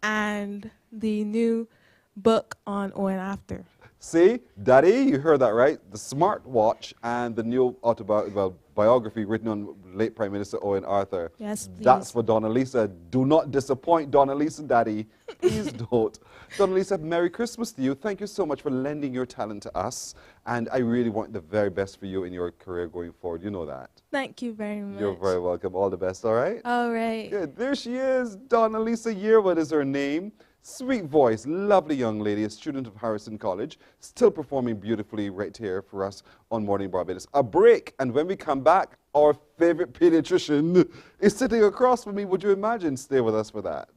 and the new book on Owen After. See, Daddy, you heard that right? The smartwatch and the new biography written on late Prime Minister Owen Arthur. Yes, That's please. for Donna Lisa. Do not disappoint Donna Lisa, Daddy. Please don't. Donna Lisa, Merry Christmas to you. Thank you so much for lending your talent to us. And I really want the very best for you in your career going forward. You know that. Thank you very much. You're very welcome. All the best, all right? All right. Good. There she is. Donna Lisa Yearwood is her name. Sweet voice, lovely young lady, a student of Harrison College, still performing beautifully right here for us on Morning Barbados. A break, and when we come back, our favorite pediatrician is sitting across from me. Would you imagine? Stay with us for that.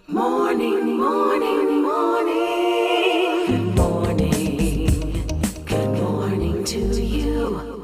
Morning, morning, morning. Good morning. Good morning to you.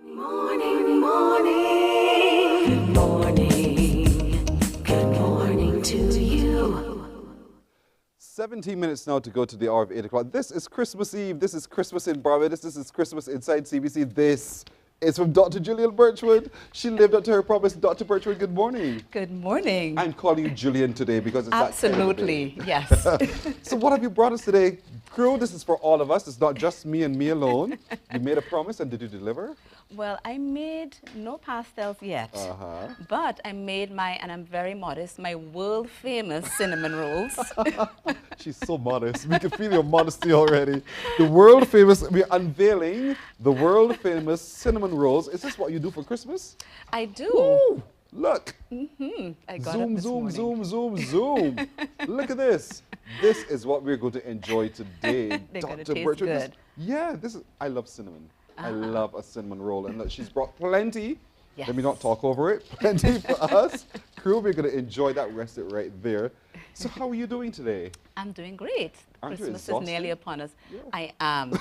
Morning, morning. Good morning. Good morning to you. 17 minutes now to go to the hour of 8 o'clock. This is Christmas Eve. This is Christmas in Barbados. This is Christmas inside CBC. This is from Dr. Julian Birchwood. She lived up to her promise. Dr. Birchwood, good morning. Good morning. I'm calling you Julian today because it's Absolutely, yes. So what have you brought us today? Crew, this is for all of us. It's not just me and me alone. You made a promise and did you deliver? Well, I made no pastels yet, but I made and I'm very modest, my world famous cinnamon rolls. She's so modest. We can feel your modesty already. The world famous, we're unveiling the world famous cinnamon rolls. Is this what you do for Christmas? I do. Woo! Look. I got Zoom, up this zoom, morning. zoom, zoom, zoom. Look at this. This is what we're going to enjoy today. They're gonna Dr. taste Birchwood. good. I love cinnamon. I love a cinnamon roll. And look, she's brought plenty. Yes. Let me not talk over it. Plenty for us. Crew, we're going to enjoy that. Rest it right there. So how are you doing today? I'm doing great. Aren't you Christmas is exhausted? nearly upon us. Yeah. I am.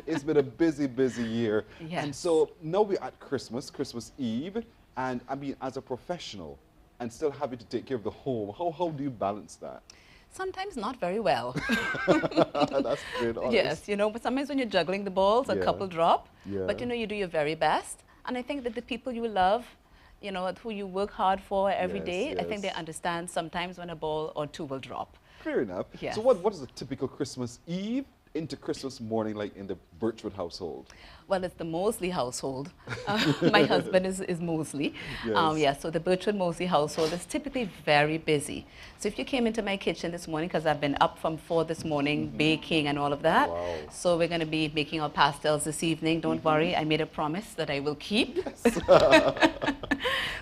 It's been a busy, busy year. Yes. And so now we're at Christmas Eve. And I mean, as a professional and still having to take care of the home, how do you balance that? Sometimes not very well. That's good, honest. Yes, but sometimes when you're juggling the balls, a couple drop. Yeah. But you do your very best. And I think that the people you love, who you work hard for every day, I think they understand sometimes when a ball or two will drop. Fair enough. Yes. So what is a typical Christmas Eve into Christmas morning like in the Birchwood household? Well, it's the Mosley household. My husband is Mosley. Yes. Yeah, so the Birchwood Mosley household is typically very busy. So if you came into my kitchen this morning, because I've been up from 4 this morning, baking and all of that. Wow. So we're going to be making our pastels this evening. Don't worry, I made a promise that I will keep.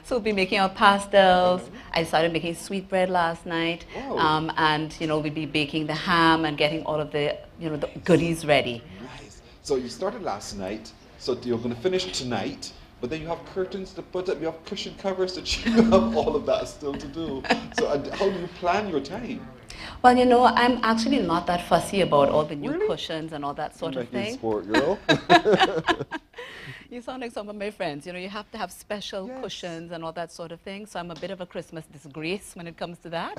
So we'll be making our pastels. I started making sweetbread last night. Wow. And, you know, we'll be baking the ham and getting all of the, you know, the goodies ready. Nice. So you started last night, so you're going to finish tonight, but then you have curtains to put up, you have cushion covers to chew, you have all of that still to do. So how do you plan your time? Well, you know, I'm actually not that fussy about all the new cushions and all that sort of thing. Sport girl. You sound like some of my friends. You know, you have to have special cushions and all that sort of thing. So I'm a bit of a Christmas disgrace when it comes to that.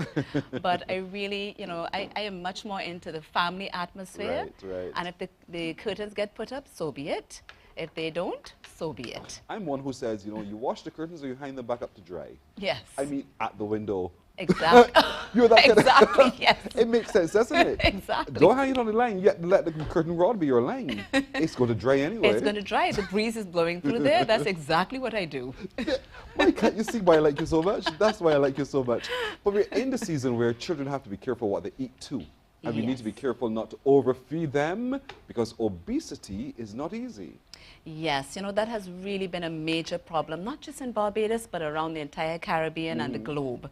But I really, you know, I am much more into the family atmosphere. Right. And if the curtains get put up, so be it. If they don't, so be it. I'm one who says, you know, you wash the curtains or you hang them back up to dry. Yes. I mean, at the window. Exactly. You're that kind Exactly, of, yes. It makes sense, doesn't it? Exactly. Don't hang it on the line. You have to let the curtain rod be your line. It's going to dry anyway. It's going to dry. The breeze is blowing through there. That's exactly what I do. Why can't you see why I like you so much? That's why I like you so much. But we're in the season where children have to be careful what they eat too. And we need to be careful not to overfeed them because obesity is not easy. Yes, you know, that has really been a major problem, not just in Barbados, but around the entire Caribbean and the globe.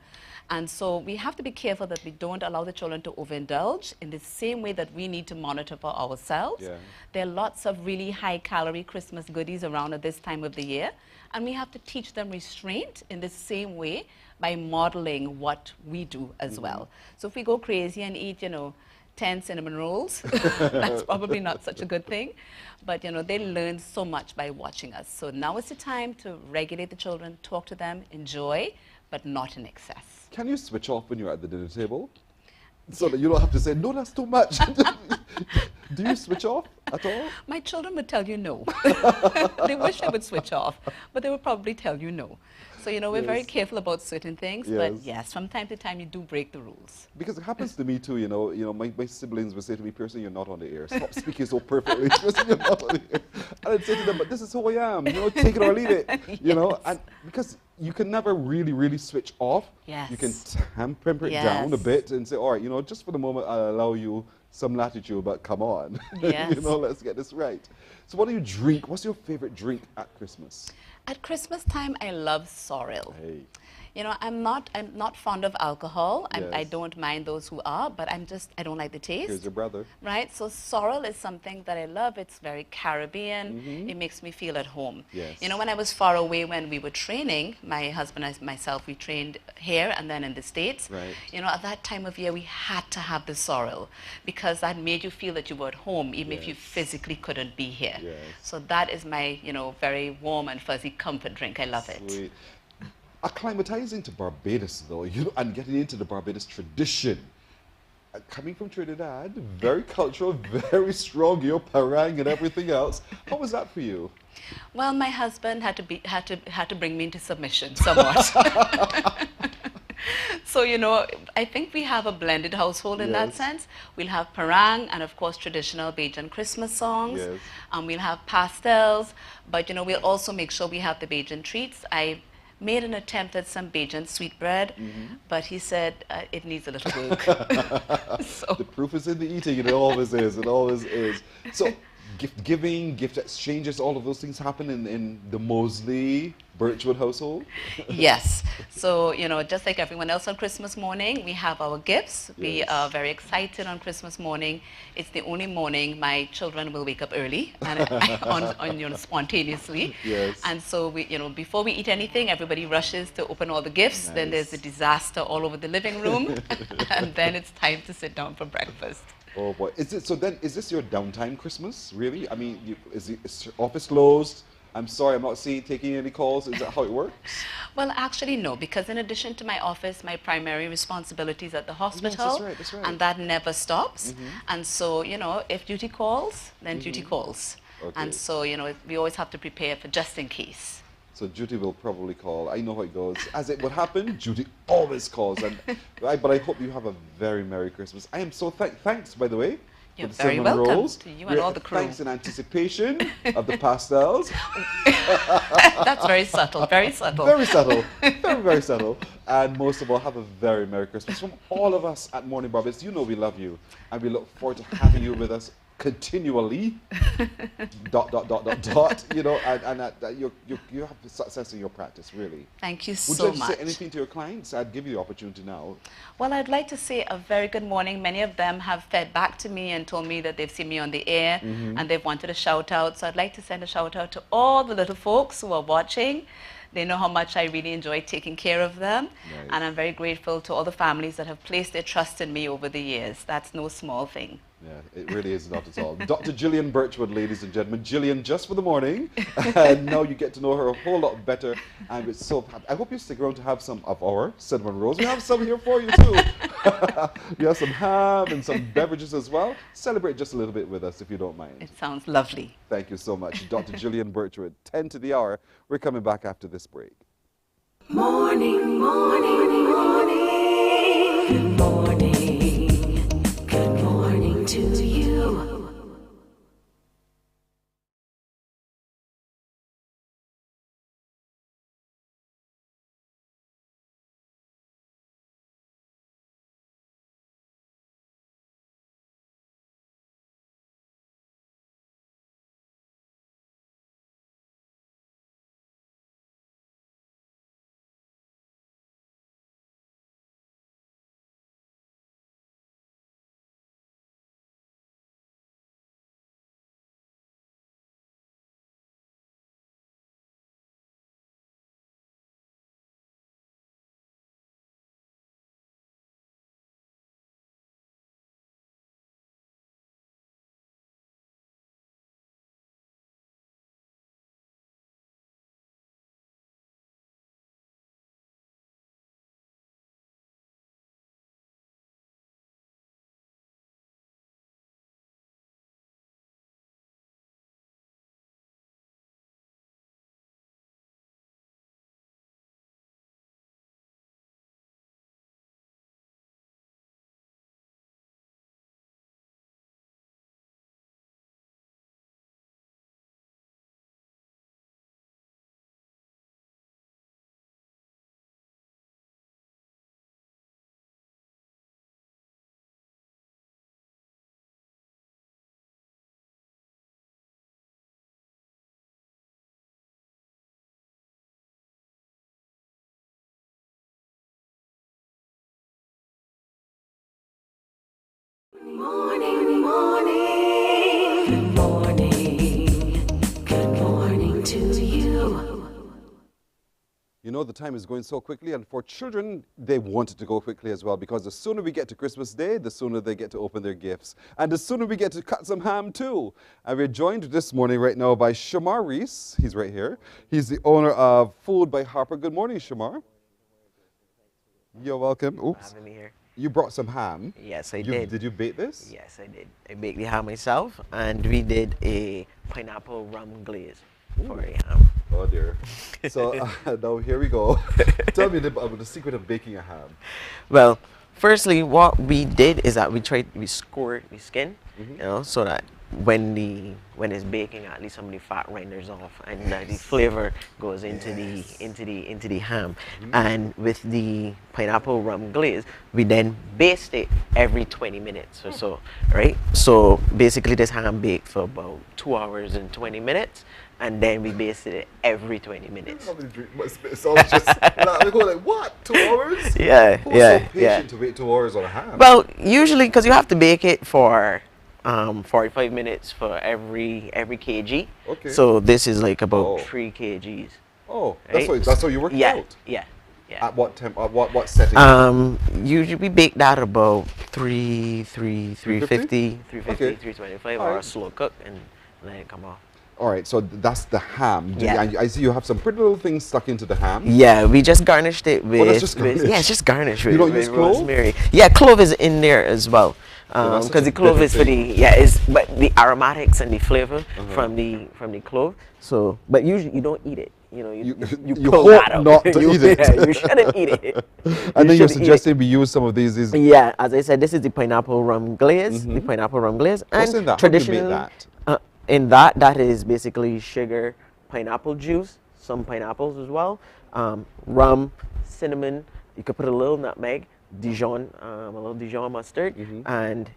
And so we have to be careful that we don't allow the children to overindulge in the same way that we need to monitor for ourselves. Yeah. There are lots of really high-calorie Christmas goodies around at this time of the year, and we have to teach them restraint in the same way by modeling what we do as well. So if we go crazy and eat, you know, 10 cinnamon rolls, that's probably not such a good thing. But, you know, they learn so much by watching us. So now is the time to regulate the children, talk to them, enjoy, but not in excess. Can you switch off when you're at the dinner table? So that you don't have to say, no, that's too much. Do you switch off at all? My children would tell you no. They wish they would switch off, but they would probably tell you no. So, you know, we're very careful about certain things, but yes, from time to time you do break the rules. Because it happens to me too, you know, my siblings would say to me, Pearson, you're not on the air. Stop speaking so perfectly. Pearson, you're not on the air. And I'd say to them, but this is who I am, you know, take it or leave it. You know, and because you can never really switch off. Yes. You can temper it down a bit and say, all right, you know, just for the moment, I'll allow you some latitude, but come on. Yes. You know, let's get this right. So what do you drink? What's your favorite drink at Christmas? At Christmas time, I love sorrel. Hey. You know, I'm not fond of alcohol. Yes. I don't mind those who are, but I don't like the taste. Here's your brother. Right? So sorrel is something that I love. It's very Caribbean. It makes me feel at home. Yes. You know, when I was far away when we were training, my husband and myself, we trained here and then in the States. Right. You know, at that time of year, we had to have the sorrel because that made you feel that you were at home, even if you physically couldn't be here. Yes. So that is my, you know, very warm and fuzzy comfort drink. I love it. Sweet. Acclimatizing to Barbados, though, you know, and getting into the Barbados tradition. Coming from Trinidad, very cultural, very strong, you know, parang and everything else. How was that for you? Well, my husband had to bring me into submission somewhat. So, you know, I think we have a blended household in that sense. We'll have parang and, of course, traditional Bajan Christmas songs. Yes. We'll have pastels, but, you know, we'll also make sure we have the Bajan treats. I made an attempt at some Bajan sweetbread, but he said it needs a little work. So. The proof is in the eating, it always is, it always is. So gift giving, gift exchanges, all of those things happen in the Mosley Birchwood household? Yes. So, you know, just like everyone else on Christmas morning, we have our gifts. Yes. We are very excited on Christmas morning. It's the only morning my children will wake up early and you know, spontaneously. Yes. And so, we, you know, before we eat anything, everybody rushes to open all the gifts. Nice. Then there's a disaster all over the living room. And then it's time to sit down for breakfast. Oh boy. Is this your downtime Christmas, really? I mean, is your office closed? I'm sorry, I'm not taking any calls. Is that how it works? Well, actually, no, because in addition to my office, my primary responsibility is at the hospital. Yes, that's right. And that never stops. And so, you know, if duty calls, then duty calls. Okay. And so, you know, we always have to prepare for just in case. So duty will probably call. I know how it goes. As it would happen, duty always calls. And but I hope you have a very Merry Christmas. I am so thanks, by the way. You're with the very cinnamon welcome rolls. to you and all the crew. Thanks in anticipation of the pastels. That's very subtle, very subtle. Very subtle, very, very subtle. And most of all, have a very Merry Christmas. From all of us at Mornin Barbados, you know we love you. And we look forward to having you with us continually. ... You know, and you have success in your practice, really. Thank you Would so you like to much. say anything to your clients? I'd give you the opportunity now. Well, I'd like to say a very good morning. Many of them have fed back to me and told me that they've seen me on the air and they've wanted a shout out. So I'd like to send a shout out to all the little folks who are watching. They know how much I really enjoy taking care of them. Nice. And I'm very grateful to all the families that have placed their trust in me over the years. That's no small thing. Yeah, it really is not at all. Dr. Gillian Birchwood, ladies and gentlemen. Gillian, just for the morning. And now you get to know her a whole lot better. And it's so happy. I hope you stick around to have some of our cinnamon rolls. We have some here for you too. You have some ham and some beverages as well. Celebrate just a little bit with us if you don't mind. It sounds lovely. Thank you so much. Dr. Gillian Birchwood, 10 to the hour. We're coming back after this break. Morning, morning, morning. Good morning. Good morning to you. Morning, morning. Good morning. Good morning to you. You know, the time is going so quickly, and for children, they want it to go quickly as well, because the sooner we get to Christmas Day, the sooner they get to open their gifts. And the sooner we get to cut some ham too. And we're joined this morning right now by Shamar Reese. He's right here. He's the owner of Food by Harper. Good morning, Shamar. You're welcome. Oops. Having me here. You brought some ham. Yes, I did. Did you bake this? Yes, I did. I baked the ham myself, and we did a pineapple rum glaze for the ham. Oh dear. So now here we go. Tell me about the secret of baking a ham. Well, firstly, what we did is that we score the skin, you know, so that when it's baking, at least some of the fat renders off, and the flavor goes into the ham. And with the pineapple rum glaze, we then baste it every 20 minutes or so, right? So basically, this ham baked for about 2 hours and 20 minutes. And then we basted it every 20 minutes. It's all just, we go like, what, 2 hours? Yeah, Who's so patient to wait 2 hours on a ham? Well, usually, because you have to bake it for 45 minutes for every kg. Okay. So this is like about 3 kgs. Oh, right? that's how you work it out? Yeah. At what temp? At what setting? Usually we bake that about 350, 325, or a slow cook, and let it come off. All right, so that's the ham. Yeah. I see you have some pretty little things stuck into the ham. Yeah, we just garnished it with. Oh, that's just garnished? Yeah, it's just garnished with. You don't use clove? Rosemary. Yeah, clove is in there as well. Because the clove is for the but the aromatics and the flavor from the clove. So, but usually you don't eat it. you know, You pull hope that out. not to eat it. Yeah, you shouldn't eat it. And then you're shouldn't eat it. suggesting we use some of these. Yeah, as I said, this is the pineapple rum glaze. The pineapple rum glaze. What's And in that? How do you make traditionally, that? in that is basically sugar, pineapple juice, some pineapples as well, rum, cinnamon. You could put a little nutmeg, Dijon, a little Dijon mustard, and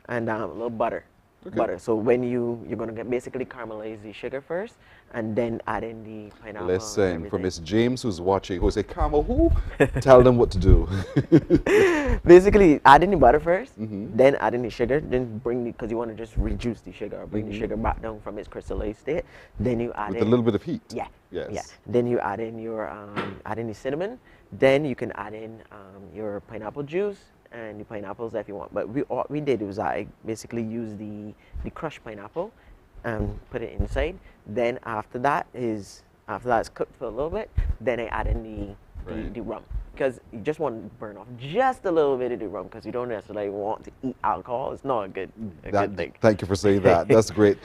a little butter. Okay. Butter. So when you're gonna basically caramelize the sugar first, and then add in the pineapple. Listen, for Miss James who's watching, who say, Carmel, who? Tell them what to do. Basically, add in the butter first, then add in the sugar, then because you want to just reduce the sugar, or bring the sugar back down from its crystallized state. Then you add With in a little bit of heat. Yeah. Yes. Yeah. Then you add in your add in the cinnamon. Then you can add in your pineapple juice and the pineapples if you want. But what we did was I basically used the crushed pineapple and put it inside. Then after that it's cooked for a little bit, then I add in the rum. Because you just want to burn off just a little bit of the rum, because you don't necessarily want to eat alcohol. It's not a good thing. Thank you for saying that. That's great.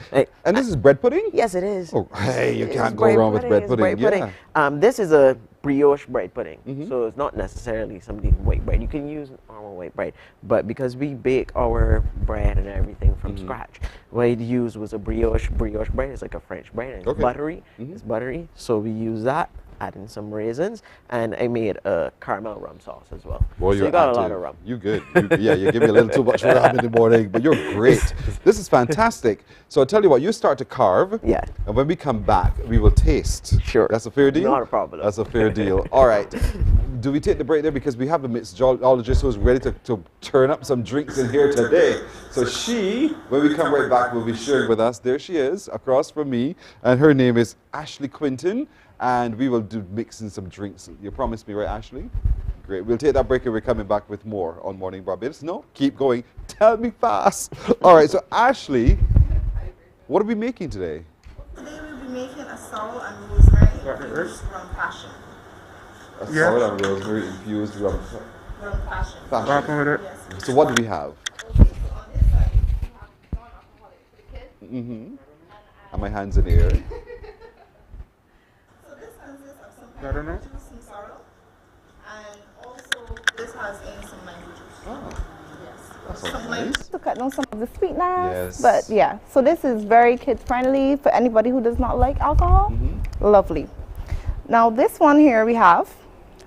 And this is bread pudding? Yes, it is. Oh, hey, you can't go wrong with bread pudding. Yeah. This is a brioche bread pudding, so it's not necessarily something white bread. You can use normal white bread, but because we bake our bread and everything from scratch, what I used was a brioche bread. It's like a French bread, and it's buttery. It's buttery, so we use that. Add in some raisins, and I made a caramel rum sauce as well. Boy, so you're you got active. a lot of rum. You good. You give me a little too much rum in the morning, but you're great. This is fantastic. So I'll tell you what, you start to carve. Yeah. And when we come back, we will taste. Sure. That's a fair deal? Not a problem. That's a fair deal. All right. Do we take the break there? Because we have a mixologist who's ready to turn up some drinks in here today. So she, when we come right back, will be sharing with us. There she is, across from me. And her name is Ashley Quinton. And we will do mixing some drinks. You promised me, right, Ashley? Great. We'll take that break and we're coming back with more on Morning Barbados. No, keep going. Tell me fast. All right, so Ashley, what are we making today? Today we'll be making a sorrel and rosemary infused rum passion. A sorrel and rosemary infused rum Passion. Yes. So what do we have? And my hands in the air. I don't know. Some sorrel, and also this has some mango juice. Oh, yes. That's nice. To cut down some of the sweetness. Yes. But yeah, so this is very kid friendly for anybody who does not like alcohol. Lovely. Now this one here we have.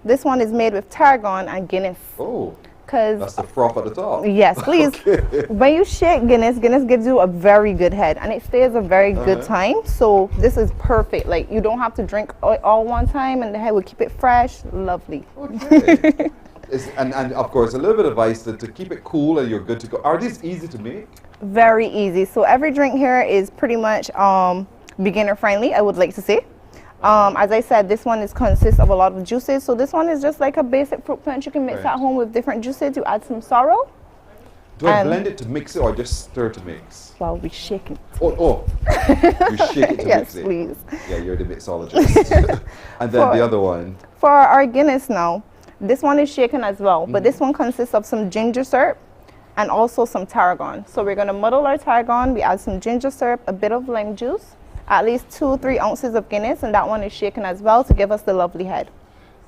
This one is made with tarragon and Guinness. Oh. Because that's the froth at the top. Yes, please. Okay. When you shake Guinness gives you a very good head, and it stays a very good time. So this is perfect. Like, you don't have to drink all one time, and the head will keep it fresh. Lovely. Okay. and of course, a little bit of ice to keep it cool, and you're good to go. Are these easy to make? Very easy. So every drink here is pretty much beginner friendly, I would like to say. As I said, this one consists of a lot of juices. So this one is just like a basic fruit punch. You can mix at home with different juices. You add some sorrel. Do I blend it to mix it or just stir to mix? Well, we shake it. Oh. You shake it to mix it. Yes, please. Yeah, you're the mixologist. And then the other one. For our Guinness now, this one is shaken as well. But this one consists of some ginger syrup and also some tarragon. So we're going to muddle our tarragon. We add some ginger syrup, a bit of lime juice, at least 2-3 ounces of Guinness, and that one is shaken as well to give us the lovely head.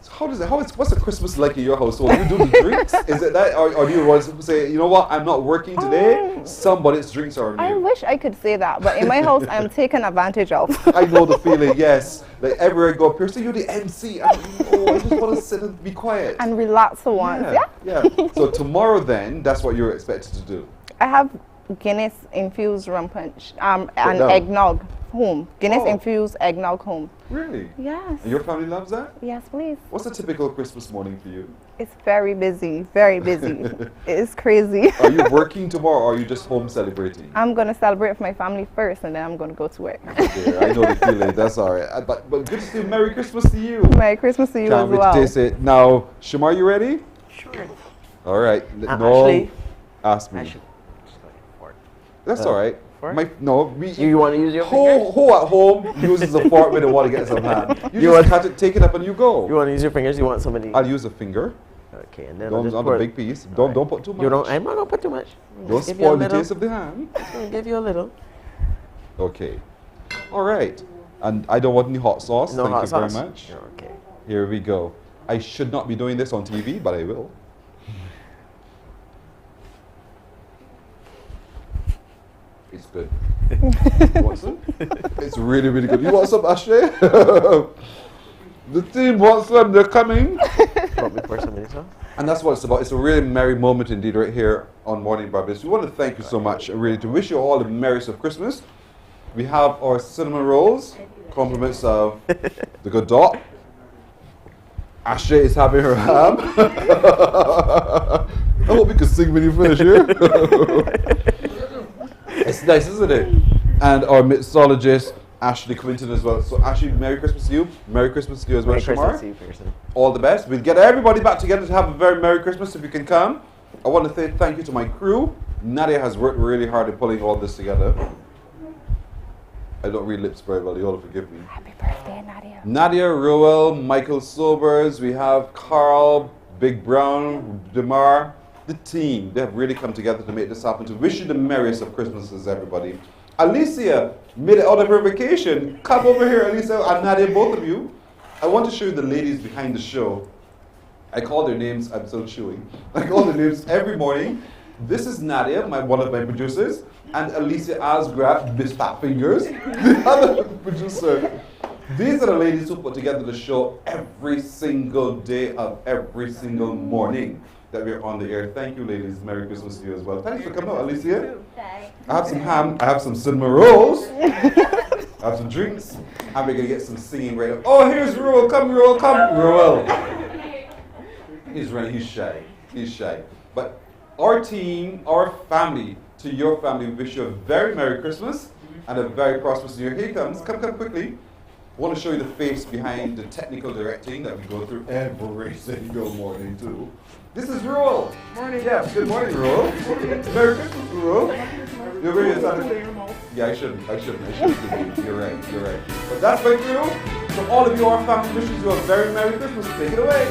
So what's the Christmas like in your household? You do the drinks? Is it that, or do you want to say, you know what, I'm not working today, somebody's drinks are on you? I wish I could say that, but in my house, I'm taken advantage of. I know the feeling, yes. Like everywhere I go, Pierce, you're the MC. I just want to sit and be quiet. And relax for once, yeah. So tomorrow then, that's what you're expected to do. I have Guinness infused rum punch and eggnog home. Guinness infused eggnog home. Really? Yes. And your family loves that? Yes, please. What's a typical Christmas morning for you? It's very busy, very busy. It's crazy. Are you working tomorrow or are you just home celebrating? I'm going to celebrate with my family first and then I'm going to go to work. Okay, I know the feeling, that's all right. But good to see you. Merry Christmas to you. Merry Christmas to you Can't as well. wait to taste it. Now, Shamar, you ready? Sure. All right. Ashley, ask me. That's all right. You want to use your fingers? Who at home uses a fork when they want to get some hand? You just cut it, take it up, and you go. You want to use your fingers? You want somebody? I'll use a finger. Okay, and then Don't on the big piece. Don't put too much. I'm not gonna put too much. Don't spoil the taste of the ham. I'll give you a little. Okay. All right. And I don't want any hot sauce. No Thank hot you sauce? very much. Okay. Here we go. I should not be doing this on TV, but I will. It's good. You want some? It's really, really good. You want some, Ashley? The team wants them. They're coming. Want me for some minutes, huh? And that's what it's about. It's a really merry moment indeed right here on Morning Barbados. We want to thank you so much, really, to wish you all the merriest of Christmas. We have our cinnamon rolls, compliments of the good dot. Ashley is having her ham. I hope you can sing when you finish here. It's nice, isn't it? And our mixologist, Ashley Quinton, as well. So, Ashley, Merry Christmas to you. Merry Christmas to you as well, Merry Shamar. Christmas to you, person. All the best. We'll get everybody back together to have a very Merry Christmas if you can come. I want to say thank you to my crew. Nadia has worked really hard in pulling all this together. I don't read lips very well. You all forgive me. Happy birthday, Nadia. Nadia, Roel, Michael Sobers. We have Carl, Big Brown, Demar. The team, they have really come together to make this happen. To wish you the merriest of Christmases, everybody. Alicia made it out of her vacation. Come over here, Alicia and Nadia, both of you. I want to show you the ladies behind the show. I call their names, I'm still chewing. I call their names every morning. This is Nadia, one of my producers, and Alicia Asgraf, Miss Fat Fingers, the other producer. These are the ladies who put together the show every single day of every single morning that we're on the air. Thank you, ladies. Merry Christmas to you as well. Thanks for coming out, Alicia. I have some ham, I have some cinnamon rolls, I have some drinks, and we're going to get some singing right now. Oh, here's Roel. Come, Roel, come. Roel. He's running, he's shy. He's shy. But our team, our family, to your family, we wish you a very Merry Christmas and a very prosperous New Year. Here he comes. Come quickly. I want to show you the face behind the technical directing that we go through every single morning too. This is Roel. Morning. Yeah, good morning, Roel. Merry Christmas, Roel. You're very excited. Yeah, I shouldn't. You're right. But that's my crew. So all of you, our family, wishes you a very Merry Christmas. Take it away.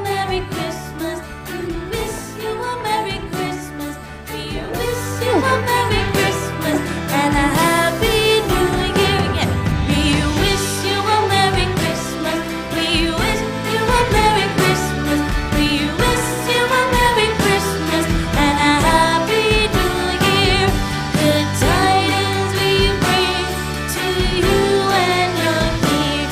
Merry Christmas. We wish you a Merry Christmas. We wish you a Merry Christmas and a Happy New Year again. We wish you a Merry Christmas. We wish you a Merry Christmas. We wish you a Merry Christmas and a Happy New Year. The tidings we bring to you and your King.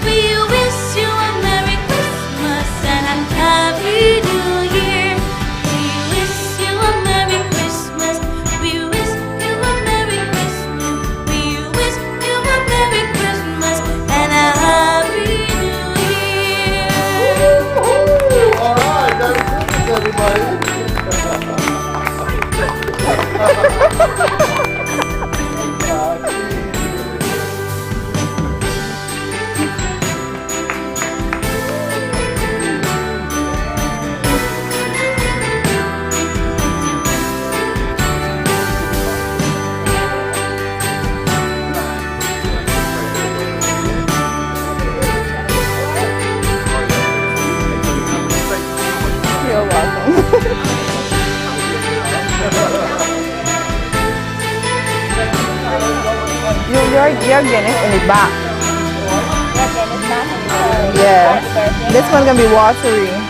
We wish you a Merry Christmas and a Happy New Year. We wish you a Merry Christmas. We wish you a Merry Christmas. We wish you a Merry Christmas and a Happy New Year. All right, Merry Christmas, everybody. You're welcome. You're Guinness in the back. Yeah. This one's gonna be watery.